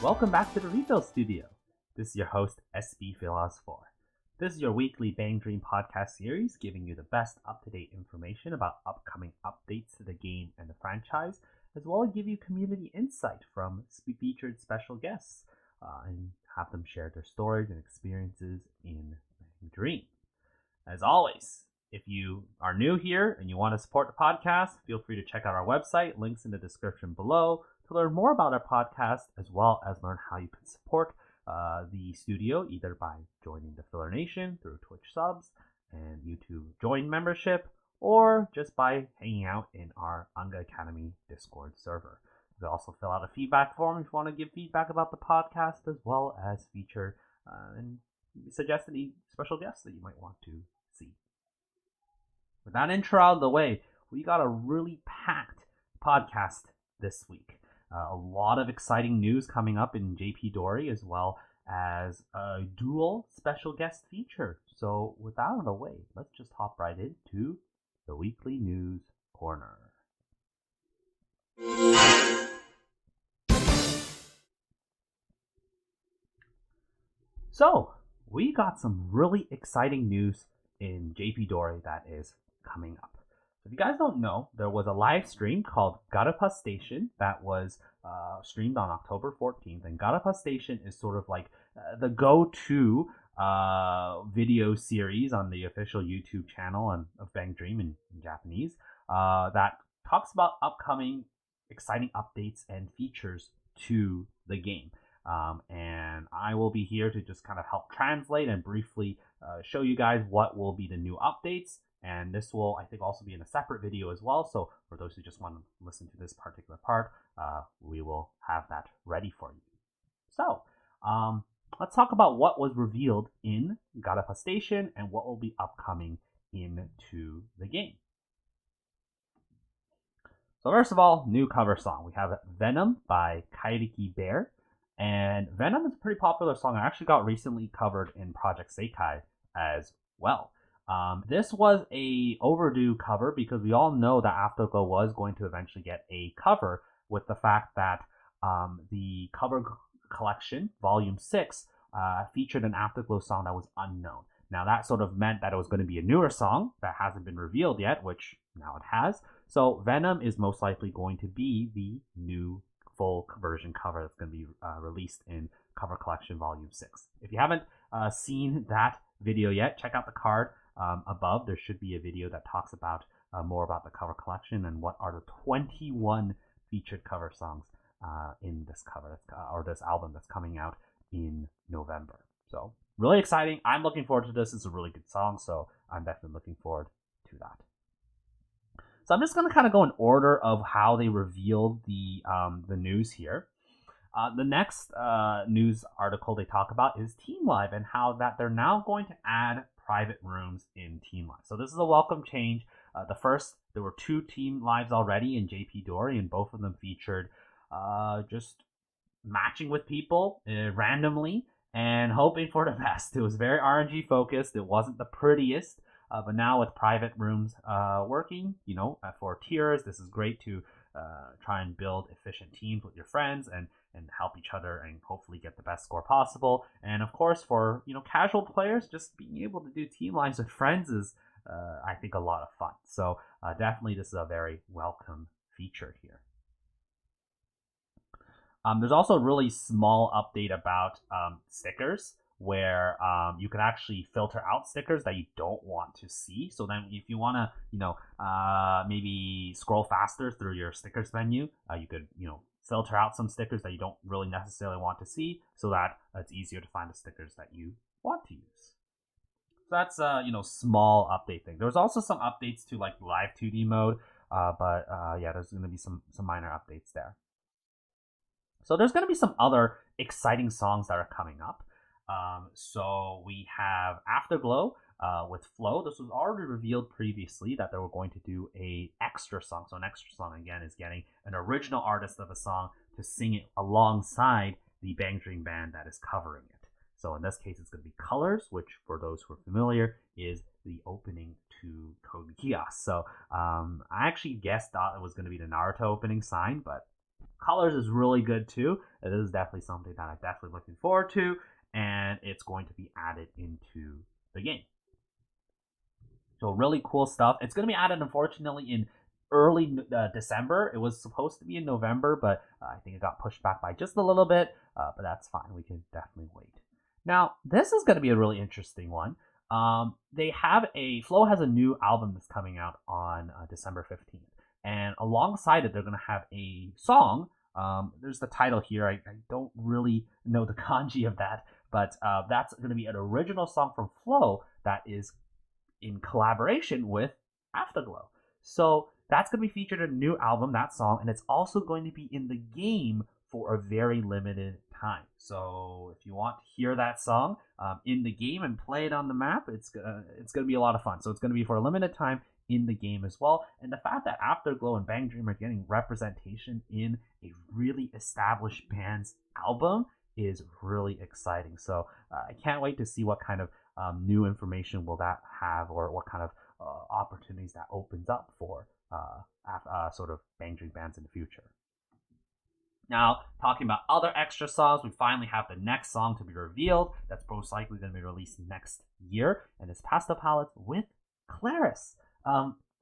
Welcome back to the RePHIL studio. This is your host, SB Philos4. This is your weekly Bang Dream podcast series giving you the best up-to-date information about upcoming updates to the game and the franchise, as well as give you community insight from featured special guests and have them share their stories and experiences in Bang Dream. As always, if you are new here and you want to support the podcast, feel free to check out our website, links in the description below, to learn more about our podcast, as well as learn how you can support the studio, either by joining the Filler Nation through Twitch subs and YouTube Join membership, or just by hanging out in our Anga Academy Discord server. You can also fill out a feedback form if you want to give feedback about the podcast, as well as feature and suggest any special guests that you might want to see. With that intro out of the way, we got a really packed podcast this week. A lot of exciting news coming up in ENdori, as well as a dual special guest feature. So with that out of the way, let's just hop right into the weekly news corner. So we got some really exciting news in ENdori that is coming up. If you guys don't know, there was a live stream called Garupa Station that was streamed on October 14th. And Garupa Station is sort of like the go-to video series on the official YouTube channel of Bang Dream in Japanese that talks about upcoming exciting updates and features to the game. And I will be here to just kind of help translate and briefly show you guys what will be the new updates. And this will, I think, also be in a separate video as well. So for those who just want to listen to this particular part, we will have that ready for you. So let's talk about what was revealed in Garupa Station and what will be upcoming into the game. So first of all, new cover song. We have Venom by Kairiki Bear. And Venom is a pretty popular song. I actually got recently covered in Project Seikai as well. This was a overdue cover because we all know that Afterglow was going to eventually get a cover, with the fact that the cover collection, Volume 6, featured an Afterglow song that was unknown. Now that sort of meant that it was going to be a newer song that hasn't been revealed yet, which now it has. So Venom is most likely going to be the new full version cover that's going to be released in Cover Collection Volume 6. If you haven't seen that video yet, check out the card above. There should be a video that talks about more about the cover collection and what are the 21 featured cover songs in this cover or this album that's coming out in November. So really exciting. I'm looking forward to this. It's a really good song, so I'm definitely looking forward to that. So I'm just going to kind of go in order of how they revealed the news here. The next news article they talk about is Team Live and how that they're now going to add private rooms in Team Live. So this is a welcome change. There were 2 Team Lives already in ENdori, and both of them featured just matching with people randomly and hoping for the best. It was very RNG focused. It wasn't the prettiest. But now with private rooms working, for tiers, this is great to try and build efficient teams with your friends and help each other and hopefully get the best score possible. And of course, for casual players, just being able to do team lives with friends is, I think, a lot of fun. So definitely, this is a very welcome feature here. There's also a really small update about stickers, where you can actually filter out stickers that you don't want to see. So then if you want to, maybe scroll faster through your stickers menu, you could, filter out some stickers that you don't really necessarily want to see, so that it's easier to find the stickers that you want to use. So that's small update thing. There's also some updates to like live 2D mode, but there's going to be some minor updates there. So there's going to be some other exciting songs that are coming up. So we have Afterglow with Flow. This was already revealed previously that they were going to do a extra song. So an extra song, again, is getting an original artist of a song to sing it alongside the Bang Dream band that is covering it. So in this case, it's going to be Colors, which for those who are familiar is the opening to Code Geass. So I actually thought it was going to be the Naruto opening sign, but colors is really good too. It is definitely something that I'm definitely looking forward to, and it's going to be added into the game. So really cool stuff. It's going to be added, unfortunately, in early December. It was supposed to be in November, but I think it got pushed back by just a little bit. But that's fine. We can definitely wait. Now, this is going to be a really interesting one. Flow has a new album that's coming out on December 15th. And alongside it, they're going to have a song. There's the title here. I don't really know the kanji of that, but that's going to be an original song from Flow that is in collaboration with Afterglow. So that's going to be featured in a new album, that song, and it's also going to be in the game for a very limited time. So if you want to hear that song in the game and play it on the map, it's gonna be a lot of fun. So it's gonna be for a limited time in the game as well. And the fact that Afterglow and Bang Dream are getting representation in a really established band's album is really exciting. So I can't wait to see what kind of new information will that have, or what kind of opportunities that opens up for sort of Bang Dream bands in the future. Now, talking about other extra songs, we finally have the next song to be revealed. That's most likely going to be released next year, and it's Pastel Palettes with Claris.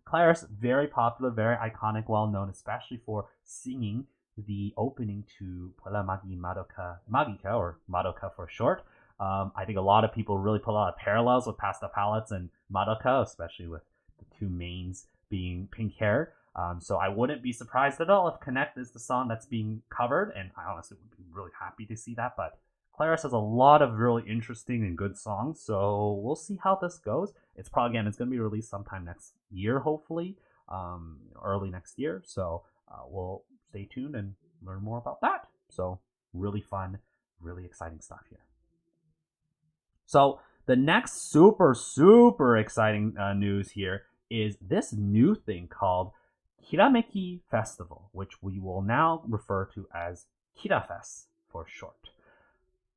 Claris, very popular, very iconic, well known, especially for singing the opening to Puella Magi Madoka Magica, or Madoka for short. I think a lot of people really put a lot of parallels with Pastel Palettes and Madoka, especially with the two mains being pink hair. So I wouldn't be surprised at all if Connect is the song that's being covered, and I honestly would be really happy to see that. But Claris has a lot of really interesting and good songs, so we'll see how this goes. It's going to be released sometime next year, hopefully, early next year. So we'll stay tuned and learn more about that. So really fun, really exciting stuff here. So the next super exciting news here is this new thing called Kirameki Festival, which we will now refer to as KiraFest for short.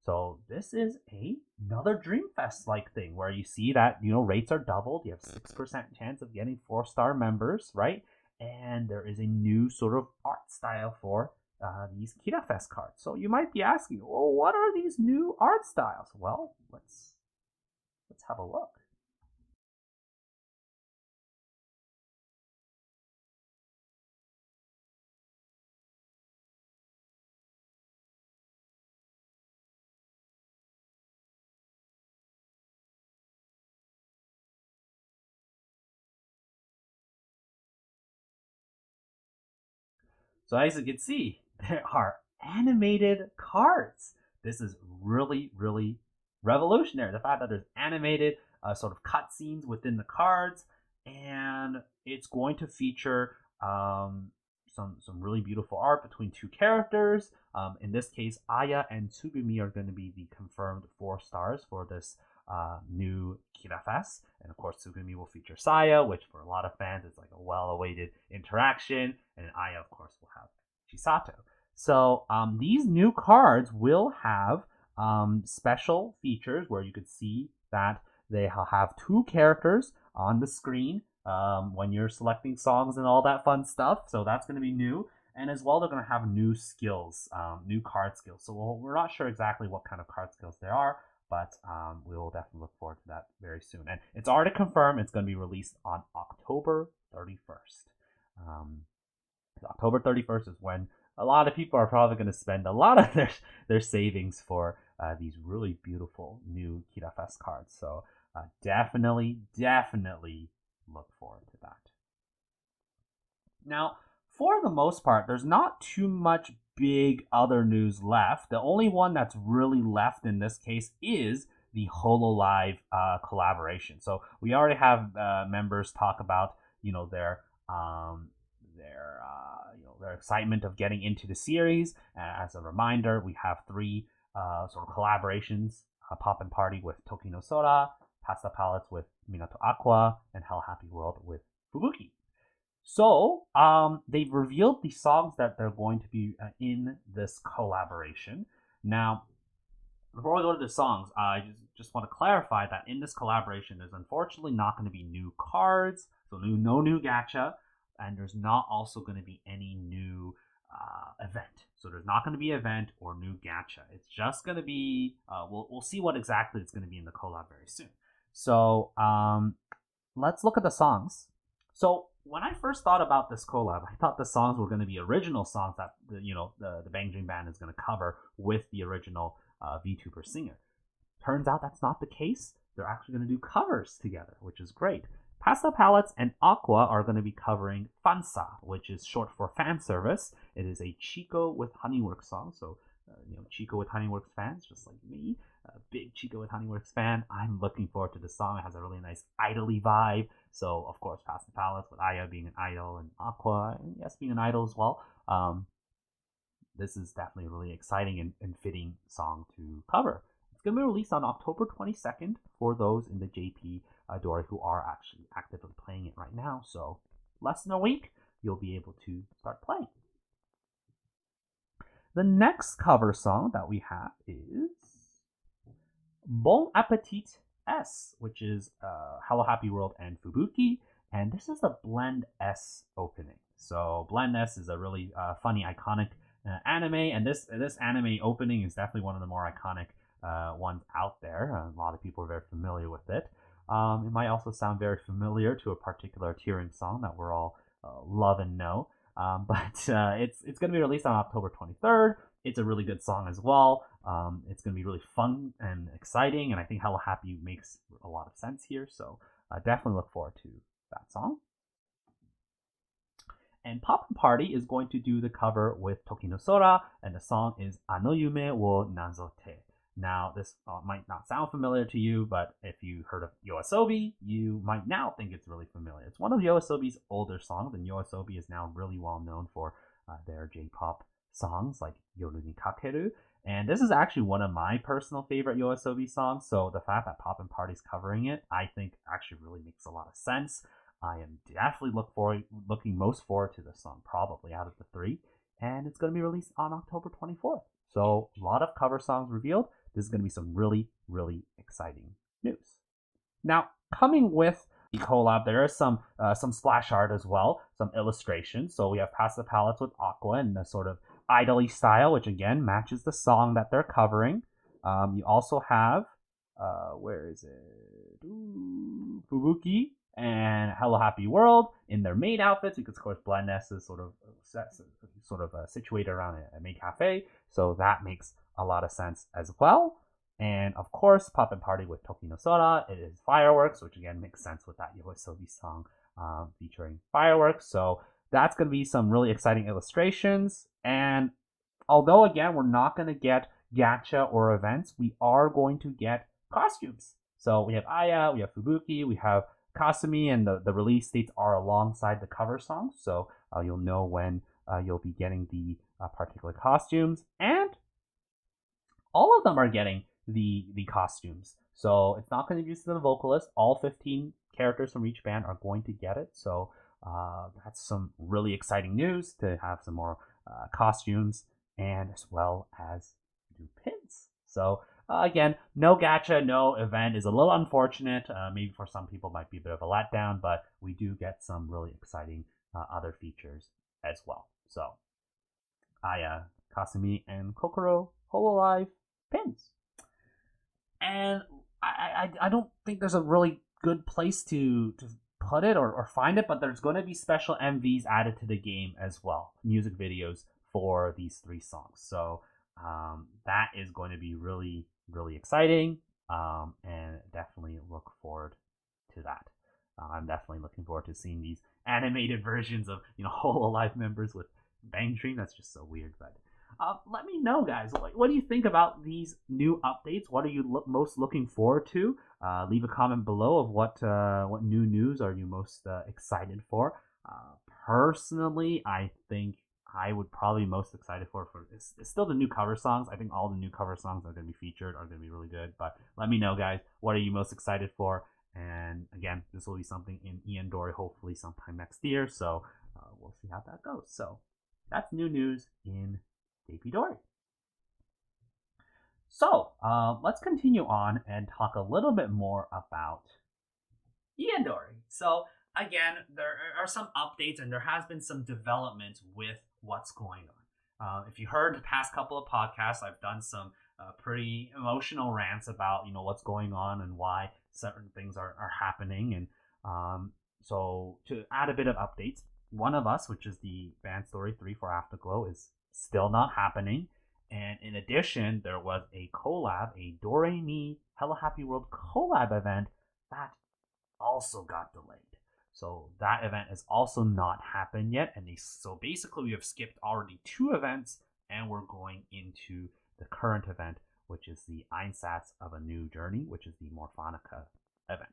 So this is another Dreamfest-like thing where you see that, rates are doubled. You have 6% chance of getting 4-star members, right? And there is a new sort of art style for these KiraFest cards. So you might be asking, well, what are these new art styles? Well, let's have a look. So as you can see, there are animated cards. This is really revolutionary. The fact that there's animated sort of cutscenes within the cards, and it's going to feature some really beautiful art between two characters. In this case, Aya and Tsugumi are going to be the confirmed 4 stars for this new KiraFest. And of course, Tsugumi will feature Saya, which for a lot of fans is like a well-awaited interaction. And Aya, of course, will have Chisato. So these new cards will have special features where you could see that they have 2 characters on the screen when you're selecting songs and all that fun stuff. So that's going to be new. And as well, they're going to have new skills, new card skills. So we're not sure exactly what kind of card skills there are, but we will definitely look forward to that very soon. And it's already confirmed it's going to be released on October 31st. October 31st is when a lot of people are probably going to spend a lot of their savings for these really beautiful new KiraFest cards. So definitely look forward to that. Now, for the most part, there's not too much big other news left. The only one that's really left in this case is the HoloLive collaboration. So we already have members talk about their excitement of getting into the series. As a reminder, we have 3 sort of collaborations: Pop and Party with Toki no Sora, Pasta Palettes with Minato Aqua, and Hell Happy World with Fubuki. So they've revealed the songs that they're going to be in this collaboration. Now, before we go to the songs, I just want to clarify that in this collaboration, there's unfortunately not going to be new cards, so no new gacha, and there's not also going to be any new event. So there's not going to be an event or new gacha. It's just going to be, we'll see what exactly it's going to be in the collab very soon. So let's look at the songs. So when I first thought about this collab, I thought the songs were going to be original songs that the Bang Dream band is going to cover with the original VTuber singer. Turns out that's not the case. They're actually going to do covers together, which is great. Pasta Palettes and Aqua are going to be covering Fansa, which is short for fan service. It is a Chico with Honeyworks song, so Chico with Honeyworks fans, just like me, a big Chico with Honeyworks fan. I'm looking forward to this song. It has a really nice idol-y vibe. So, of course, Pasta Palettes with Aya being an idol and Aqua, and yes, being an idol as well. This is definitely a really exciting and fitting song to cover. It's going to be released on October 22nd for those in the JP Dori who are actually actively playing it right now. So, less than a week, you'll be able to start playing. The next cover song that we have is Bon Appetit S, which is Hello Happy World and Fubuki, and this is the Blend S opening. So Blend S is a really funny, iconic anime, and this anime opening is definitely one of the more iconic ones out there. A lot of people are very familiar with it. It might also sound very familiar to a particular tiering song that we're all love and know. But it's going to be released on October 23rd. It's a really good song as well. It's going to be really fun and exciting, and I think Hello Happy makes a lot of sense here. So definitely look forward to that song. And Pop and Party is going to do the cover with Toki no Sora, and the song is Ano Yume wo Nazote. Now, this might not sound familiar to you, but if you heard of YOASOBI, you might now think it's really familiar. It's one of YOASOBI's older songs, and YOASOBI is now really well known for their J-pop songs like Yoru ni Kakeru. And this is actually one of my personal favorite YOASOBI songs, so the fact that Pop and Party's covering it, I think actually really makes a lot of sense. I am definitely looking most forward to this song, probably out of the three, and it's going to be released on October 24th. So a lot of cover songs revealed. This is going to be some really, really exciting news. Now, coming with the collab, there is some splash art as well, some illustrations. So we have Pasta Palettes with Aqua in the sort of idol-y style, which again matches the song that they're covering. You also have, where is it? Fubuki and Hello Happy World in their maid outfits, because of course Blend S is sort of situated around a maid cafe, so that makes a lot of sense as well. And of course, Pop and Party with Toki no Sora, it is fireworks, which again makes sense with that YOASOBI song featuring fireworks. So that's going to be some really exciting illustrations. And although again we're not going to get gacha or events, we are going to get costumes. So we have Aya, we have Fubuki, we have Kasumi, and the release dates are alongside the cover songs, so you'll know when you'll be getting the particular costumes, and all of them are getting the costumes. So it's not going to be just the vocalist. All 15 characters from each band are going to get it. So that's some really exciting news to have some more costumes, and as well as new pins. So again, no gacha, no event is a little unfortunate. Maybe for some people might be a bit of a letdown, but we do get some really exciting other features as well. So, Aya, Kasumi, and Kokoro Hololive pins. And I don't think there's a really good place to put it or find it, but there's going to be special MVs added to the game as well, music videos for these three songs. So that is going to be really, really exciting, and definitely look forward to that. I'm definitely looking forward to seeing these animated versions of Hololive members with Bang Dream. That's just so weird, but let me know, guys. What do you think about these new updates? What are you most looking forward to? Leave a comment below of what new news are you most excited for. Personally, I think I would probably be most excited for it's still the new cover songs. I think all the new cover songs that are going to be featured are going to be really good. But let me know, guys. What are you most excited for? And again, this will be something in ENdori hopefully sometime next year. So we'll see how that goes. So that's new news in JP Dori. So let's continue on and talk a little bit more about ENdori. So again, there are some updates and there has been some development with what's going on. If you heard the past couple of podcasts, I've done some pretty emotional rants about what's going on and why certain things are happening. And so to add a bit of updates, one of us, which is the Bandori 3 for Afterglow, is still not happening. And in addition, there was a collab, a DoReMi Hello Happy World collab event that also got delayed. So that event has also not happened yet. And so basically we have skipped already 2 events and we're going into the current event, which is the Einsatz of a New Journey, which is the Morphonica event.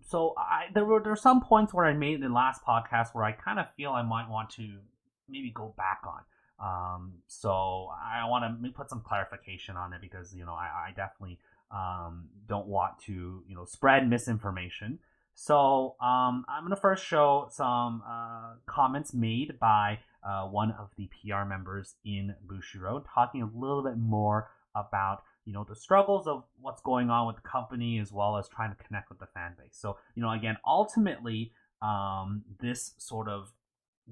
So there were some points where I made in the last podcast where I kind of feel I might want to maybe go back on. So I want to put some clarification on it because I definitely don't want to spread misinformation. So I'm gonna first show some comments made by one of the PR members in Bushiroad, talking a little bit more about the struggles of what's going on with the company as well as trying to connect with the fan base. So again, ultimately, this sort of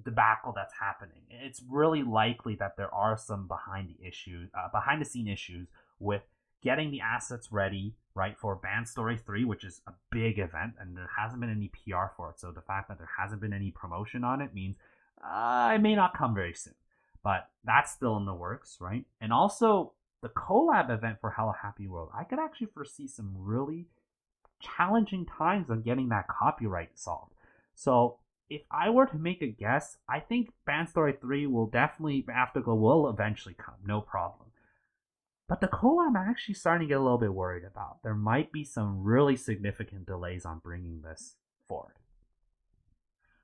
debacle that's happening, it's really likely that there are some behind the scene issues with getting the assets ready, right, for Bandori 3, which is a big event, and there hasn't been any PR for it. So the fact that there hasn't been any promotion on it means it may not come very soon. But that's still in the works, right? And also, the collab event for Hello Happy World, I could actually foresee some really challenging times on getting that copyright solved. So if I were to make a guess, I think Bandori 3 will definitely, Afterglow will eventually come, no problem. But the collab, I'm actually starting to get a little bit worried about. There might be some really significant delays on bringing this forward.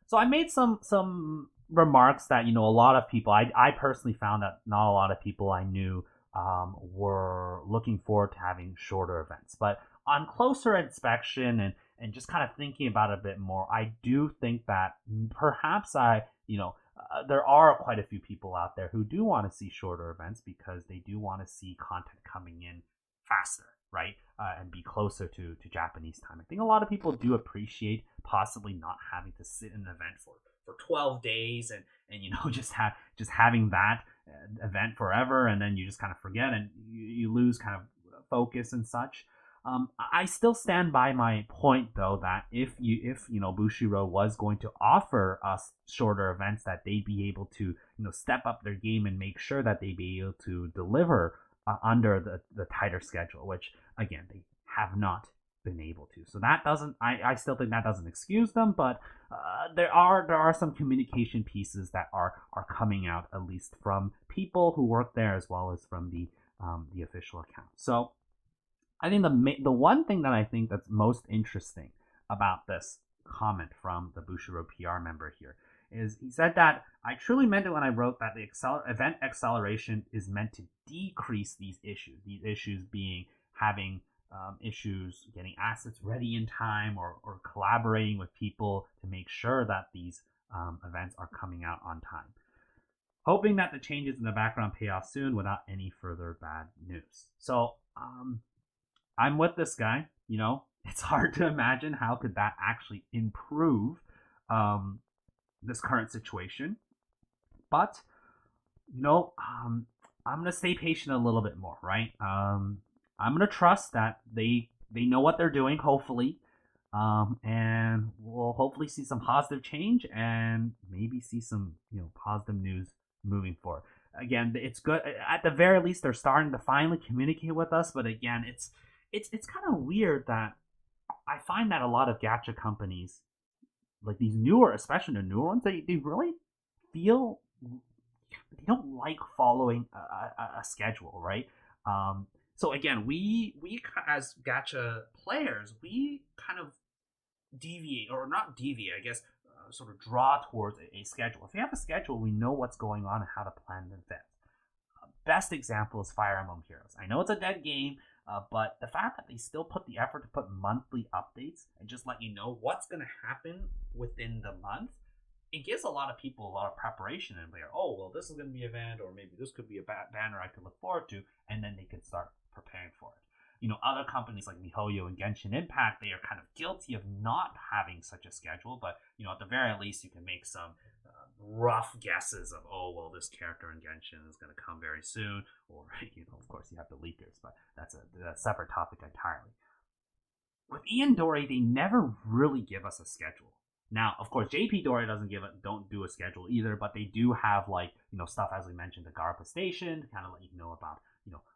So I made some remarks that a lot of people, I personally found that not a lot of people I knew were looking forward to having shorter events. But on closer inspection and just kind of thinking about it a bit more, I do think that perhaps there are quite a few people out there who do want to see shorter events because they do want to see content coming in faster, right? And be closer to Japanese time. I think a lot of people do appreciate possibly not having to sit in an event for 12 days and just having that event forever, and then you just kind of forget and you lose kind of focus and such. I still stand by my point though that if Bushiroad was going to offer us shorter events, that they'd be able to step up their game and make sure that they'd be able to deliver under the tighter schedule, which again they have not been able to. So that doesn't, I still think that doesn't excuse them, but there are some communication pieces that are coming out, at least from people who work there as well as from the official account. So I think the one thing that I think that's most interesting about this comment from the Bushiroad PR member here is he said that I truly meant it when I wrote that the event acceleration is meant to decrease these issues being having issues getting assets ready in time or collaborating with people to make sure that these events are coming out on time. Hoping that the changes in the background pay off soon without any further bad news. So I'm with this guy. It's hard to imagine how could that actually improve this current situation. But I'm gonna stay patient a little bit more, right? I'm gonna trust that they know what they're doing, hopefully, and we'll hopefully see some positive change and maybe see some positive news moving forward. Again, it's good. At the very least, they're starting to finally communicate with us. But again, it's kind of weird that I find that a lot of gacha companies, like these newer, especially the newer ones, they really feel they don't like following a schedule, right? So again, we as gacha players, we kind of deviate, or not deviate, I guess, sort of draw towards a schedule. If you have a schedule, we know what's going on and how to plan the event. Best example is Fire Emblem Heroes. I know it's a dead game, but the fact that they still put the effort to put monthly updates and just let you know what's going to happen within the month, it gives a lot of people a lot of preparation and they're, oh, well, this is going to be an event, or maybe this could be a banner I could look forward to, and then they can start preparing for it. Other companies like MiHoYo and Genshin Impact, they are kind of guilty of not having such a schedule, but, at the very least, you can make some rough guesses of, oh, well, this character in Genshin is going to come very soon, or of course you have the leakers, but that's a separate topic entirely. With ENdori, they never really give us a schedule. Now, of course, JP Dori don't do a schedule either, but they do have stuff, as we mentioned, the Garupa Station to kind of let you know about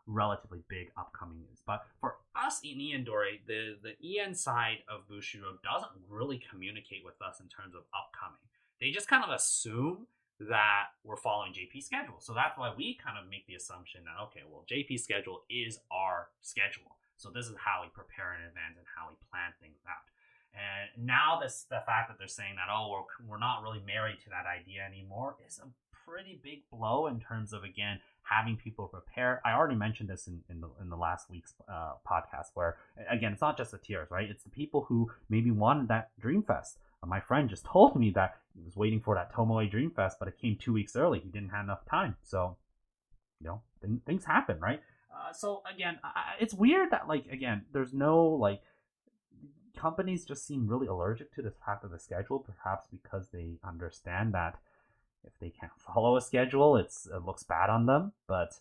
relatively big upcoming news. But for us in ENdori, the EN side of Bushiroad doesn't really communicate with us in terms of upcoming. They just kind of assume that we're following JP's schedule. So that's why we kind of make the assumption that, okay, well, JP's schedule is our schedule. So this is how we prepare in advance and how we plan things out. And now the fact that they're saying that, oh, we're not really married to that idea anymore is a pretty big blow in terms of, again, having people prepare. I already mentioned this in the last week's podcast, where, again, it's not just the tiers, right? It's the people who maybe wanted that Dreamfest. My friend just told me that he was waiting for that Tomoe Dreamfest, but it came 2 weeks early. He didn't have enough time. So, things happen, right? So again, it's weird that again, there's no companies just seem really allergic to this fact of the schedule, perhaps because they understand that if they can't follow a schedule, it looks bad on them. But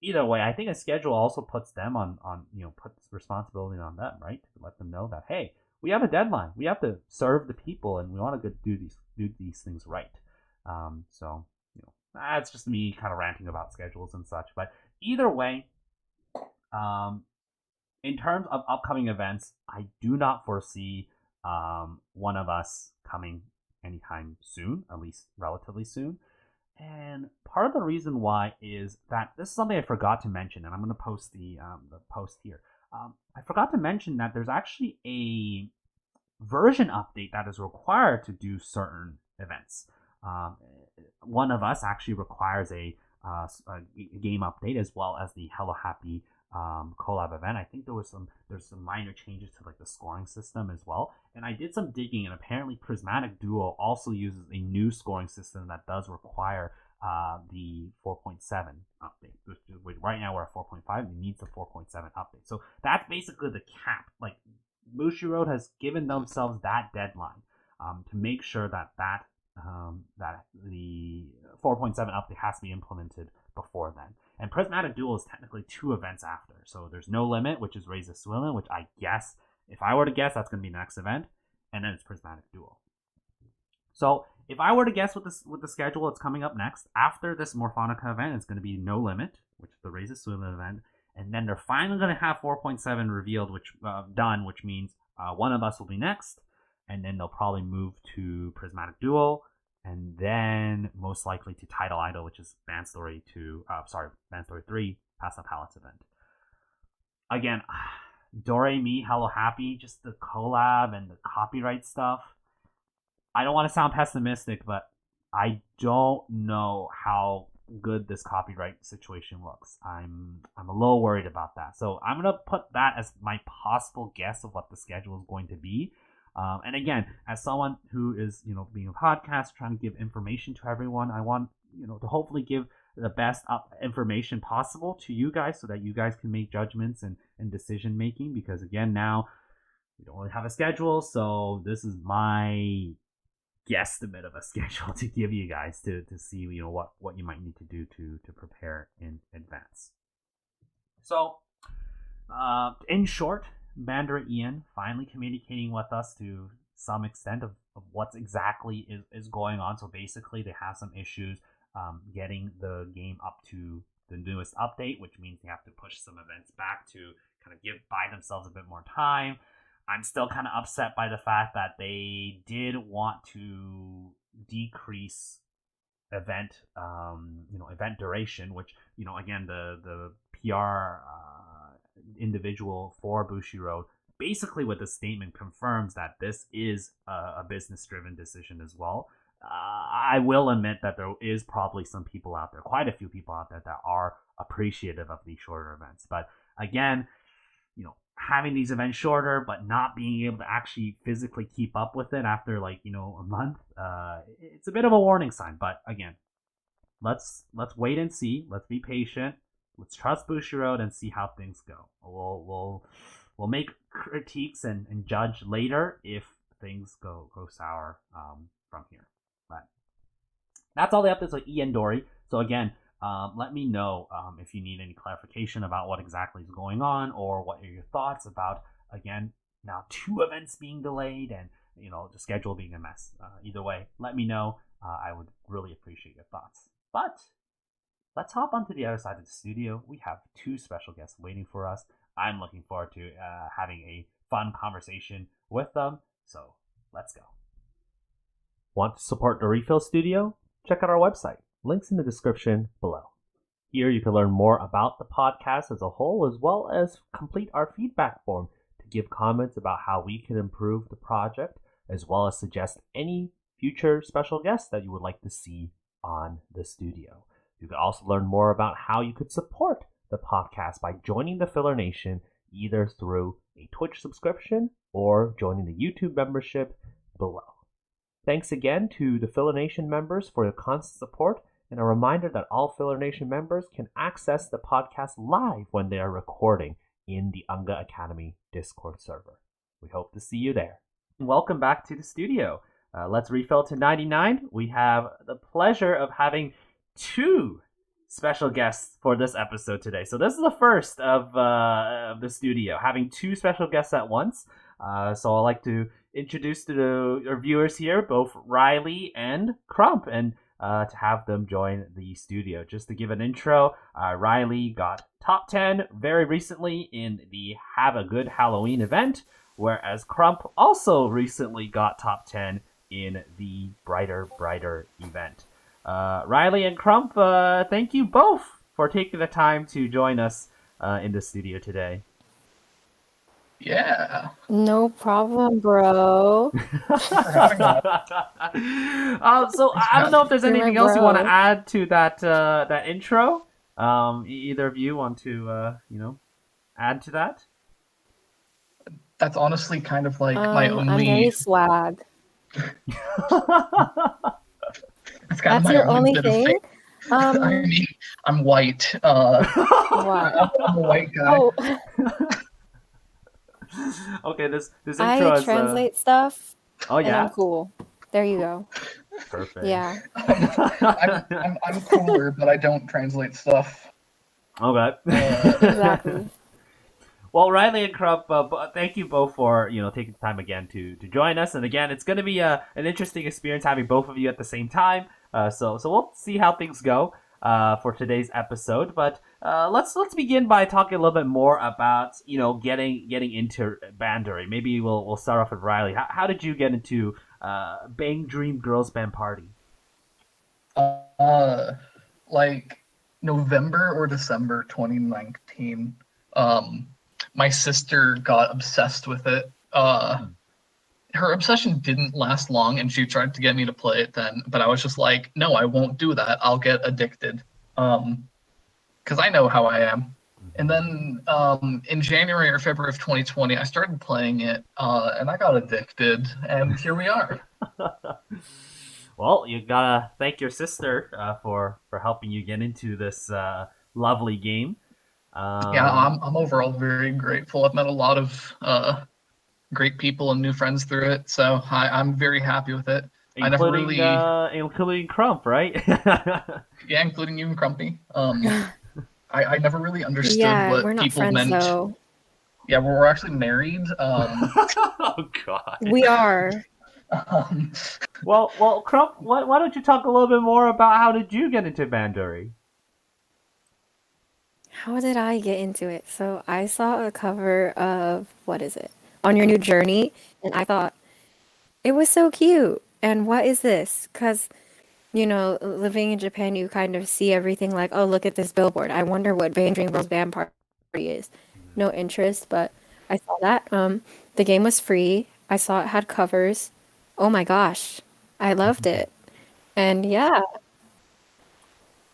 either way, I think a schedule also puts them puts responsibility on them, right? To let them know that, hey, we have a deadline. We have to serve the people, and we want to do these things right. So that's just me kind of ranting about schedules and such. But either way, in terms of upcoming events, I do not foresee one of us coming anytime soon, at least relatively soon. And part of the reason why is that this is something I forgot to mention, and I'm going to post the post here. I forgot to mention that there's actually a version update that is required to do certain events. One of us actually requires a game update, as well as the Hello Happy collab event. I think there's some minor changes to the scoring system as well. And I did some digging, and apparently Prismatic Duo also uses a new scoring system that does require the 4.7 update. Right now we're at 4.5, and it needs the 4.7 update. So that's basically the cap. Bushiroad has given themselves that deadline to make sure that the 4.7 update has to be implemented before then. And Prismatic Duel is technically 2 events after. So there's No Limit, which is Raise the Swillen, which I guess, if I were to guess, that's going to be the next event. And then it's Prismatic Duel. So if I were to guess with the schedule that's coming up next, after this Morphonica event, it's going to be No Limit, which is the Raise the Swillen event. And then they're finally going to have 4.7 revealed, which means one of us will be next. And then they'll probably move to Prismatic Duel, and then most likely to Title Idol, which is Bandori 3 Pass the Palettes event. Again, DoReMi, Hello Happy, just the collab and the copyright stuff. I don't want to sound pessimistic, but I don't know how good this copyright situation looks. I'm a little worried about that. So I'm gonna put that as my possible guess of what the schedule is going to be. And again, as someone who is, being a podcast, trying to give information to everyone, I want, to hopefully give the best information possible to you guys so that you guys can make judgments and decision making. Because again, now we don't really have a schedule, so this is my guesstimate of a schedule to give you guys to see, what you might need to do to prepare in advance. So, in short, Bandori EN finally communicating with us to some extent of what exactly is going on. So basically, they have some issues getting the game up to the newest update, which means they have to push some events back to kind of buy themselves a bit more time. I'm still kind of upset by the fact that they did want to decrease event duration, which, again, the PR individual for Bushiroad basically with this statement confirms that this is a business-driven decision as well. I will admit that there is probably some people out there, quite a few people out there, that are appreciative of these shorter events. But again, having these events shorter, but not being able to actually physically keep up with it after a month, it's a bit of a warning sign. But again, let's wait and see. Let's be patient. Let's trust Bushiroad and see how things go. We'll make critiques and judge later if things go sour from here. But that's all the updates on ENdori. So again, let me know if you need any clarification about what exactly is going on, or what are your thoughts about, again, now 2 events being delayed and the schedule being a mess. Either way, let me know. I would really appreciate your thoughts. But let's hop onto the other side of the studio. We have 2 special guests waiting for us. I'm looking forward to having a fun conversation with them. So let's go. Want to support the RePHIL studio? Check out our website. Links in the description below. Here you can learn more about the podcast as a whole, as well as complete our feedback form to give comments about how we can improve the project, as well as suggest any future special guests that you would like to see on the studio. You can also learn more about how you could support the podcast by joining the Filler Nation, either through a Twitch subscription or joining the YouTube membership below. Thanks again to the Filler Nation members for your constant support, and a reminder that all Filler Nation members can access the podcast live when they are recording in the Unga Academy Discord server. We hope to see you there. Welcome back to the studio. Let's refill to 99. We have the pleasure of having 2 special guests for this episode today. So this is the first of the studio, having 2 special guests at once. So I'd like to introduce to our viewers here both Riley and Krump, and to have them join the studio. Just to give an intro, Riley got top 10 very recently in the Have a Good Halloween event, whereas Krump also recently got top 10 in the Brighter event. Riley and Krump, thank you both for taking the time to join us in the studio today. Yeah. No problem, bro. So I don't know if there's anything else you want to add to that intro. Either of you want to add to that? That's honestly kind of like my only. I'm very swag. It's kind That's of my your only bit of thing? fame. I mean, I'm white. Wow. I'm a white guy. Oh, Okay, this intro I is translate stuff. Oh And yeah, I'm cool. There you go. perfect. Yeah. I'm cooler, but I don't translate stuff. Okay. Exactly. Well, Riley and Krump, thank you both for taking the time again to join us. And again, it's going to be an interesting experience having both of you at the same time. So we'll see how things go for today's episode. But let's begin by talking a little bit more about getting into Bandori. Maybe we'll start off with Riley. How did you get into Bang Dream Girls Band Party? Like November or December 2019. My sister got obsessed with it. Her obsession didn't last long, and she tried to get me to play it then, but I was just like, no, I won't do that. I'll get addicted. Because I know how I am. And then in January or February of 2020, I started playing it, and I got addicted, and here we are. Well, you gotta thank your sister for helping you get into this lovely game. Yeah, I'm overall very grateful. I've met a lot of great people and new friends through it, so I'm very happy with it. Including Krump, right? Yeah, including you and Crumpy. I never really understood Yeah, what we're not people friends meant. though. Yeah, we're actually married. Oh God. We are. Well, Krump, why don't you talk a little bit more about how did you get into Bandori? How did I get into it? So I saw a cover of, what is it? On Your New Journey, and I thought it was so cute. And what is this? Because, living in Japan, you kind of see everything like, oh, look at this billboard. I wonder what Bang Dream Girls Band Party is. No interest, but I saw that. The game was free. I saw it had covers. Oh my gosh. I loved it. And yeah,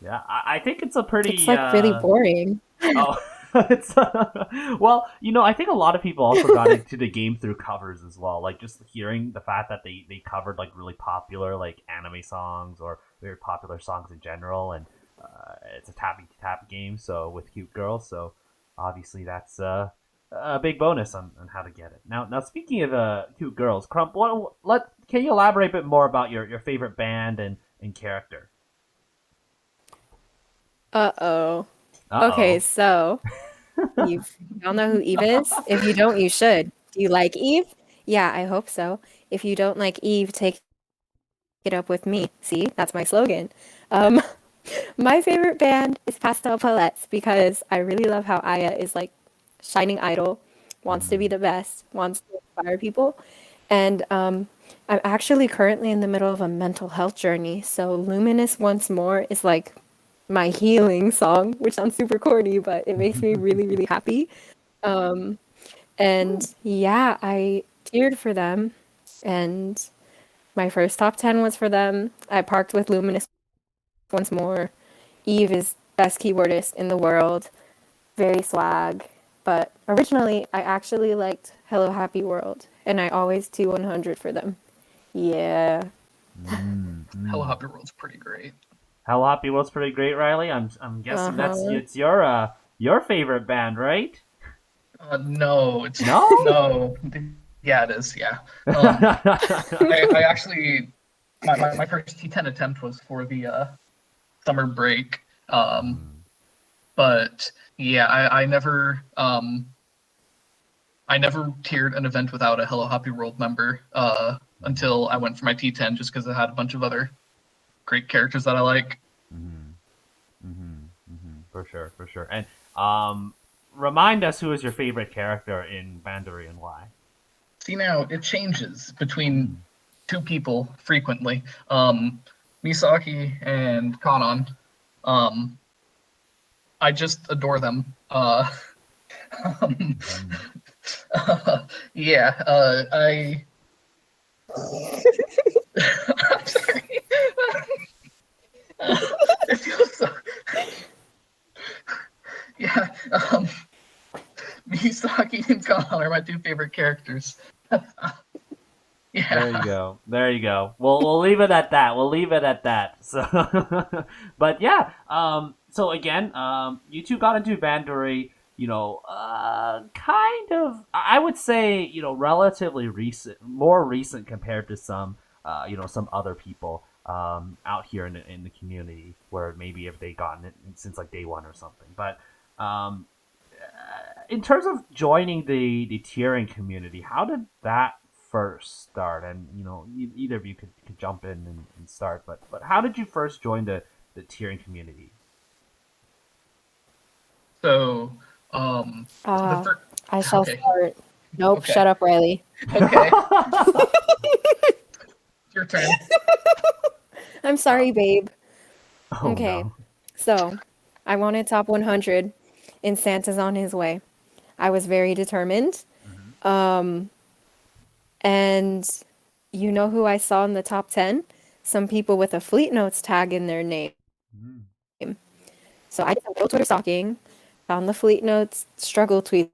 Yeah, I think it's a pretty. it's like really boring. Oh, it's well, I think a lot of people also got into the game through covers as well. Like just hearing the fact that they covered like really popular like anime songs or very popular songs in general, and it's a tappy tap game, so with cute girls. So obviously that's a big bonus on how to get it. Now speaking of cute girls, Krump, can you elaborate a bit more about your favorite band and character? Uh-oh. Okay, Uh-oh. so Eve. Y'all know who Eve is? If you don't, you should. Do you like Eve? Yeah, I hope so. If you don't like Eve, take it up with me. See, that's my slogan. Um, my favorite band is Pastel Palettes because I really love how Aya is like shining idol, wants to be Mm. the best, wants to inspire people. And I'm actually currently in the middle of a mental health journey. So Luminous Once More is like my healing song, which sounds super corny, but it makes me really, really happy. Um, and yeah, I cheered for them. And my first top 10 was for them. I parked with Luminous Once More. Eve is best keyboardist in the world. Very swag. But originally, I actually liked Hello Happy World. And I always do 100 for them. Yeah. Mm, Hello mm. Happy World's pretty great. Hello Happy was pretty great, Riley. I'm guessing that's Uh-huh. it's your favorite band, right? No, it's No? no. Yeah, it is. Yeah. I actually my first T10 attempt was for the summer break. Mm. But yeah, I never tiered an event without a Hello Happy World member until I went for my T10 just because it had a bunch of other great characters that I like. For sure, for sure. And remind us who is your favorite character in Bandori and why. See, now it changes between Mm. two people frequently. Misaki and Kanon. Um, I just adore them. Um, Mhm. yeah, I'm sorry. It feels so. Yeah, Misaki and Kanon are my two favorite characters. There you Yeah. go. There you go. We'll leave it at that. We'll leave it at that. So, but yeah. So again, you two got into Bandori. Kind of. I would say relatively recent, more recent compared to some some other people out here in the community where maybe if they gotten it since like day one or something. But um, in terms of joining the tiering community, how did that first start? And either of you could jump in and start. But how did you first join the tiering community? So, the Uh, first. I shall Okay. start. Nope, Okay. shut up, Riley. Okay. Your turn. I'm sorry, babe. Oh Okay, no. so I wanted top 100 in Santa's on his way. I was very determined. Mm-hmm. Um, and you know who I saw in the top 10? Some people with a Fleet Notes tag in their name. Mm-hmm. So I did a little Twitter stalking, found the Fleet Notes struggle tweets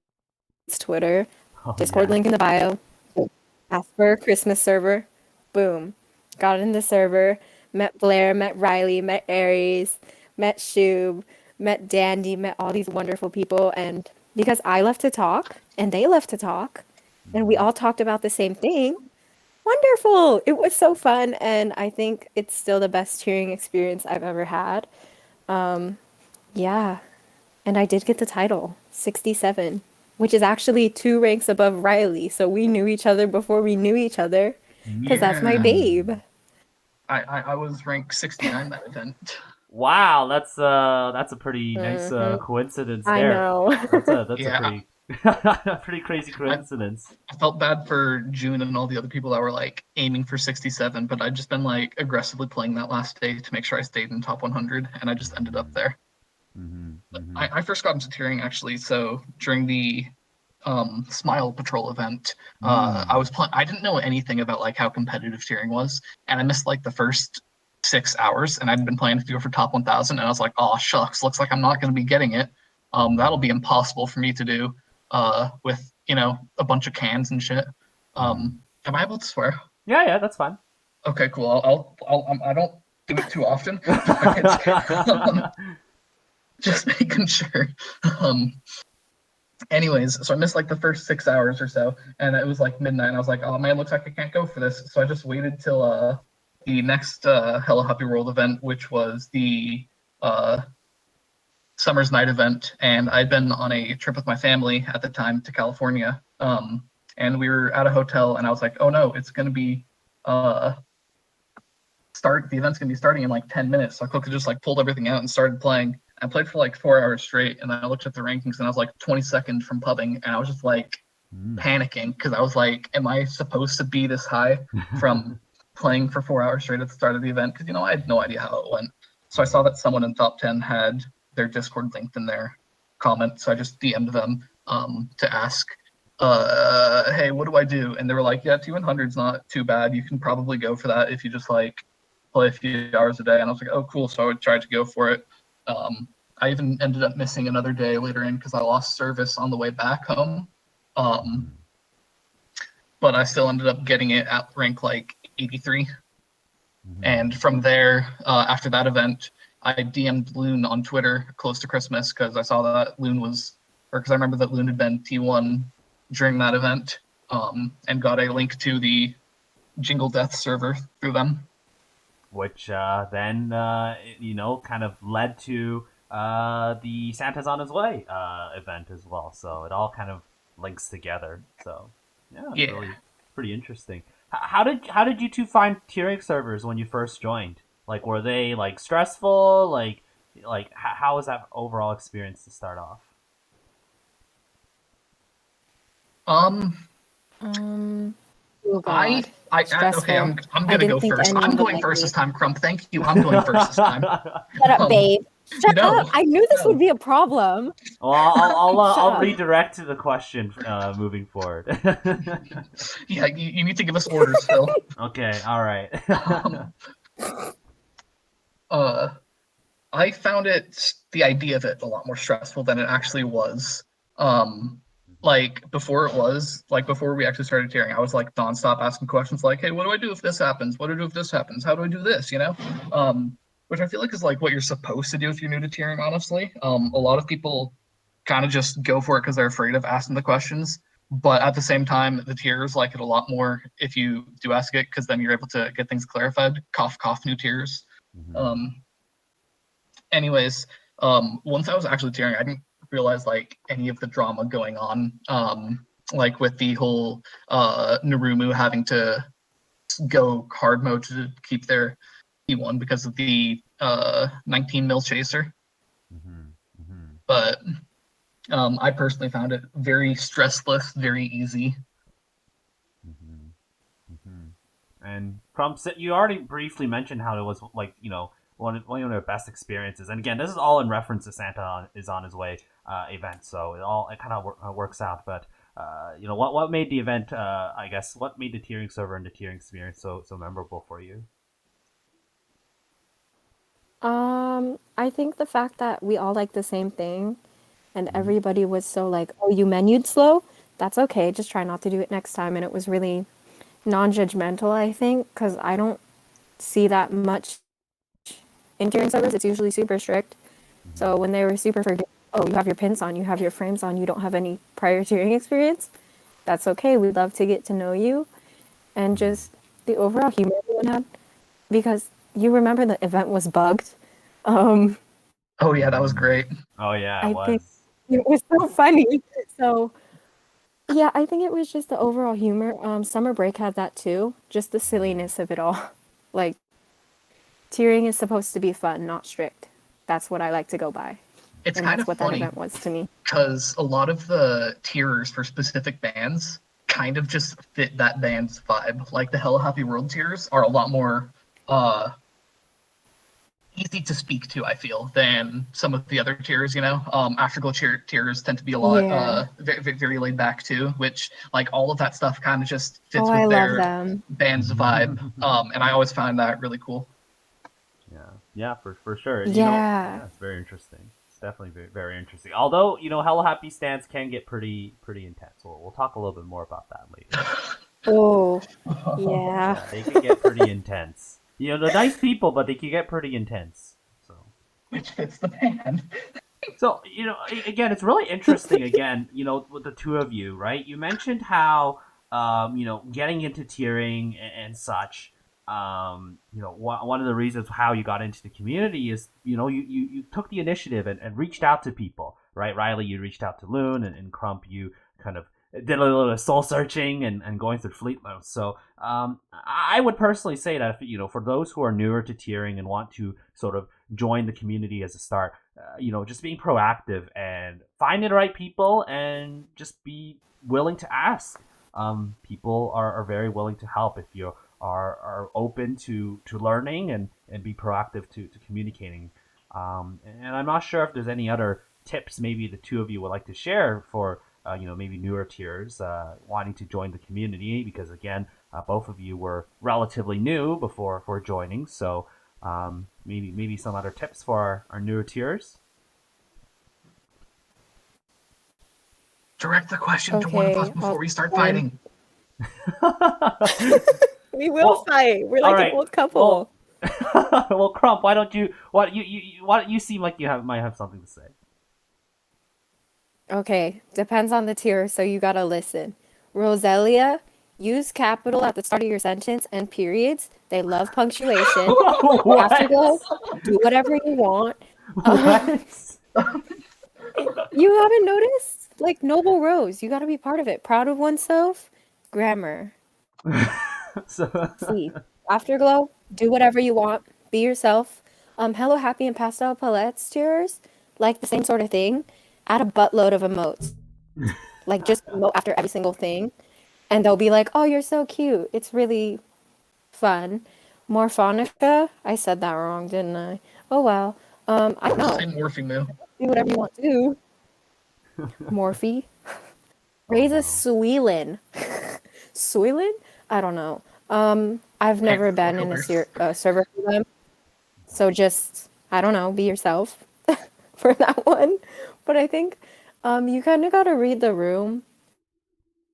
Twitter, Oh Discord yeah. link in the bio, asked for a Christmas server, boom, got in the server, met Blair, met Riley, met Aries, met Shub, met Dandy, met all these wonderful people, and because I love to talk and they love to talk, and we Mm-hmm. all talked about the same thing, wonderful! It was so fun, and I think it's still the best cheering experience I've ever had. Yeah, and I did get the title, 67, which is actually two ranks above Riley. So we knew each other before we knew each other, because that's my Yeah. babe. I was ranked 69 that event. Wow, that's a pretty nice Hmm. coincidence I there. know. That's a Yeah. pretty pretty crazy I, coincidence. I felt bad for June and all the other people that were like aiming for 67, but I'd just been like aggressively playing that last day to make sure I stayed in top 100, and I just ended up there. Mm-hmm. Mm-hmm. I first got into tiering actually, so during the Smile Patrol event, Mm. I didn't know anything about like how competitive tiering was, and I missed like the first 6 hours, and I'd been playing to go for top 1,000, and I was like, oh shucks, looks like I'm not going to be getting it. That'll be impossible for me to do with a bunch of cans and shit. Mm. Am I able to swear? Yeah, yeah, that's fine. Okay, cool. I don't do it too often, but just making sure. Um, anyways, so I missed like the first 6 hours or so, and it was like midnight. And I was like, oh man, looks like I can't go for this. So I just waited till the next Hello Happy World event, which was the uh summer's night event, and I'd been on a trip with my family at the time to California. And we were at a hotel, and I was like, oh no, it's gonna be the event's gonna be starting in like 10 minutes. So I quickly just like pulled everything out and started playing. I played for like 4 hours straight, and then I looked at the rankings, and I was like 22nd from pubbing, and I was just like panicking because I was like, am I supposed to be this high from playing for 4 hours straight at the start of the event? Because I had no idea how it went. So I saw that someone in top 10 had their Discord linked in their comment, so I just DM'd them to ask, hey, what do I do? And they were like, yeah, 200's not too bad. You can probably go for that if you just like play a few hours a day. And I was like, oh, cool. So I would try to go for it. I even ended up missing another day later in because I lost service on the way back home. But I still ended up getting it at rank like 83. And from there, after that event, I DM'd Loon on Twitter close to Christmas because I saw that Loon was, or because I remember that Loon had been T1 during that event, and got a link to the Jingle Death server through them. Which then, kind of led to the Santa's on his way event as well. So it all kind of links together. So yeah, it's really pretty interesting. How did you two find tiering servers when you first joined? Like, were they like stressful? Like how was that overall experience to start off? Oh God. Okay, I'm gonna go first. I'm going first this time, Krump. Thank you. I'm going first this time. Shut up, babe. Shut up. I knew this would be a problem. Well, I'll redirect to the question moving forward. Yeah, you need to give us orders, Phil. Okay, all right. I found the idea of it a lot more stressful than it actually was. Like before we actually started tiering, I was like nonstop asking questions like, hey, what do I do if this happens? What do I do if this happens? How do I do this? Which I feel like is like what you're supposed to do if you're new to tiering, honestly. A lot of people kind of just go for it because they're afraid of asking the questions. But at the same time, the tiers like it a lot more if you do ask it, because then you're able to get things clarified. Cough, cough, new tiers. Anyways, once I was actually tiering, I didn't realize like any of the drama going on, like with the whole Narumu having to go hard mode to keep their T1 because of the 19 mil chaser. But I personally found it very stressless, very easy. And Krump, you already briefly mentioned how it was like, one of their best experiences. And again, this is all in reference to Santa is on his way event, so it kind of works out. But what made the event, I guess, what made the tiering server and the tiering experience so memorable for you? I think the fact that we all like the same thing, and everybody was so like, oh, you menued slow? That's okay. Just try not to do it next time. And it was really non-judgmental, I think, because I don't see that much in tiering servers. It's usually super strict. So when they were super forgiving, oh, you have your pins on, you have your frames on, you don't have any prior tiering experience, that's okay. We'd love to get to know you. And just the overall humor everyone had, because you remember the event was bugged. Oh yeah, that was great. Oh yeah, I think it was so funny. So yeah, I think it was just the overall humor. Summer break had that too, just the silliness of it all. Like, tiering is supposed to be fun, not strict. That's what I like to go by. It's and kind of what funny that event was to me, because a lot of the tiers for specific bands kind of just fit that band's vibe. Like the Hello Happy World tiers are a lot more easy to speak to, I feel, than some of the other tiers. Afterglow tiers tend to be a lot very, very laid back too, which like all of that stuff kind of just fits with their band's vibe. And I always find that really cool. Yeah, for sure. Yeah, it's very interesting. It's definitely very, very interesting. Although, Hello Happy stands can get pretty intense. We'll talk a little bit more about that later. Oh, yeah. They can get pretty intense. They're nice people, but they can get pretty intense. So, which fits the band. So, again, it's really interesting. Again, with the two of you, right? You mentioned how, getting into tiering and such. one of the reasons how you got into the community is, you took the initiative and reached out to people, right? Riley, you reached out to Loon, and Krump, you kind of did a little soul searching and going through fleet modes. So I would personally say that if, for those who are newer to tiering and want to sort of join the community as a start, just being proactive and finding the right people and just be willing to ask. People are very willing to help if you are open to learning and be proactive to communicating. And I'm not sure if there's any other tips maybe the two of you would like to share for maybe newer tiers wanting to join the community, because again, both of you were relatively new before joining. So maybe some other tips for our newer tiers. Direct the question to one of us before we start fighting. We will fight. We're like an old couple. Well, Krump, why don't you? Why you seem like you might have something to say? Okay, depends on the tier, so you gotta listen. Roselia, use capital at the start of your sentence and periods. They love punctuation. Afterglow, do whatever you want. What? You haven't noticed? Like Noble Rose, you gotta be part of it. Proud of oneself, grammar. See, Afterglow, do whatever you want. Be yourself. Hello Happy and Pastel Palettes tiers, like the same sort of thing. Add a buttload of emotes. Like just emote after every single thing. And they'll be like, oh, you're so cute. It's really fun. Morphonica, I said that wrong, didn't I? Oh well. I don't know. Say Morphe, man. Do whatever you want to do. Morphe. Raise a Suilin. Suilin? I don't know. I've never been in a server for them. So just, I don't know, be yourself for that one. But I think you kind of got to read the room.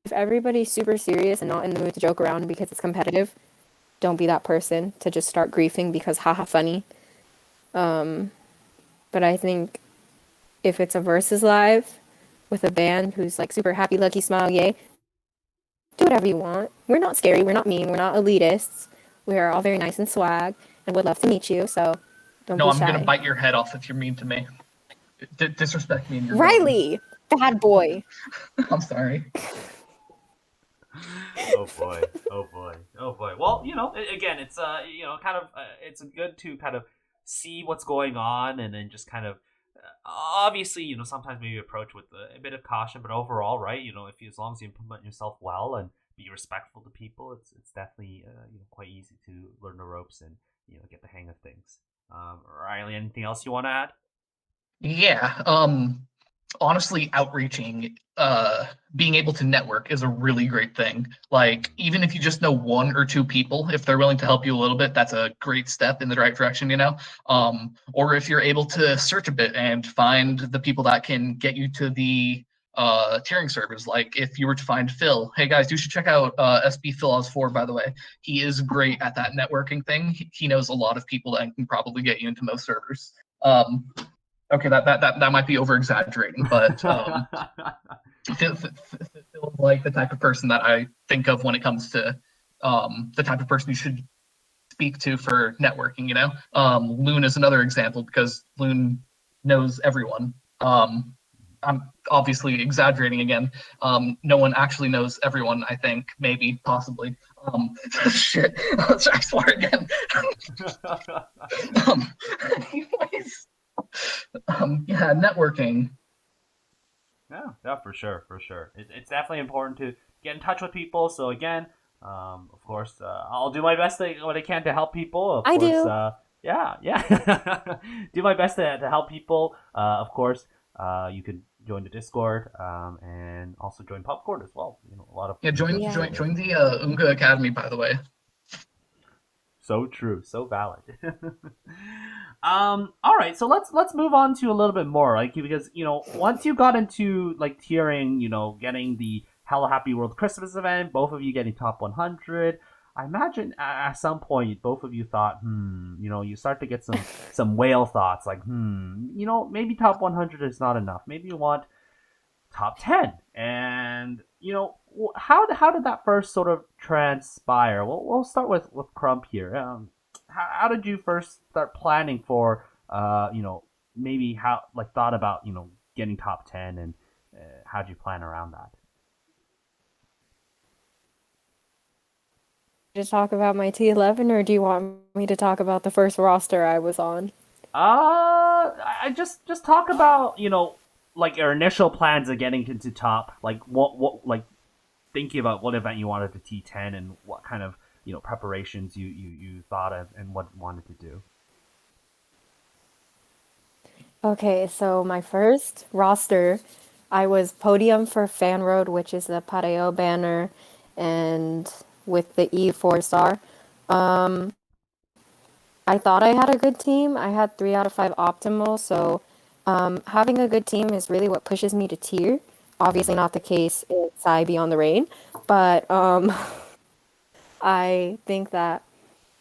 If everybody's super serious and not in the mood to joke around because it's competitive, don't be that person to just start griefing because haha funny. But I think if it's a versus live with a band who's like super happy, lucky, smile, yay, do whatever you want. We're not scary, we're not mean, we're not elitists. We are all very nice and swag and would love to meet you, so don't be shy. No, I'm going to bite your head off if you're mean to me. Disrespect me and your Riley, bad boy. I'm sorry. Oh boy. Well, again, it's kind of it's good to kind of see what's going on and then just kind of obviously, sometimes maybe approach with a bit of caution, but overall, right, as long as you implement yourself well and be respectful to people, it's definitely quite easy to learn the ropes and get the hang of things. Riley, anything else you want to add? Yeah. Honestly, outreaching, being able to network is a really great thing. Like, even if you just know one or two people, if they're willing to help you a little bit, that's a great step in the right direction, or if you're able to search a bit and find the people that can get you to the tiering servers. Like if you were to find Phil, hey guys, you should check out SB Phil Oz 4, by the way. He is great at that networking thing. He knows a lot of people and can probably get you into most servers. Okay, that might be over exaggerating, but Phil's like the type of person that I think of when it comes to the type of person you should speak to for networking. Loon is another example because Loon knows everyone. I'm obviously exaggerating again. No one actually knows everyone. I think maybe possibly. Shit. I swear again. Anyways. Yeah, networking. Yeah, for sure. It's definitely important to get in touch with people. So again, of course, I'll do my best what I can to help people. I do. Yeah. Do my best to help people. Of course, you can join the Discord and also join Popcorn as well. A lot of join the Unga Academy, by the way. So true, so valid. All right, so let's move on to a little bit more, because once you got into tiering, getting the Hello Happy World Christmas event, both of you getting top 100. I imagine at some point both of you thought, you start to get some whale thoughts, maybe top 100 is not enough. Maybe you want top 10. And how did that first sort of transpire? We'll start with Krump here. How did you first start planning for maybe how like thought about getting top 10, and how did you plan around that? To talk about my T11, or do you want me to talk about the first roster I was on? I just talk about like your initial plans of getting into top, like what like thinking about what event you wanted to T10, and what kind of preparations you thought of and what you wanted to do. Okay, so my first roster, I was podium for Fan Road, which is the Pareo banner, and with the E4 star. I thought I had a good team. I had 3 out of 5 optimal, so having a good team is really what pushes me to tier. Obviously not the case in Psy Beyond the Rain, but I think that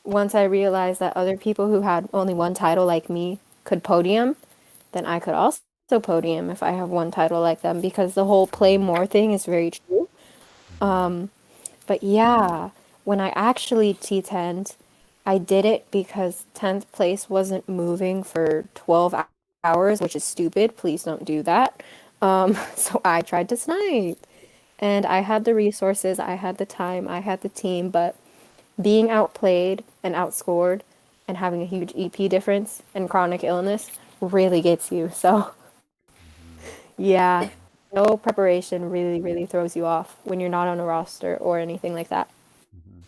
once I realized that other people who had only one title like me could podium, then I could also podium if I have one title like them, because the whole play more thing is very true. Mm-hmm. But yeah, when I actually T10'd, I did it because 10th place wasn't moving for 12 hours, which is stupid. Please don't do that. So I tried to snipe. And I had the resources, I had the time, I had the team, but being outplayed and outscored and having a huge EP difference and chronic illness really gets you. So yeah, no preparation really, really throws you off when you're not on a roster or anything like that. Mm-hmm.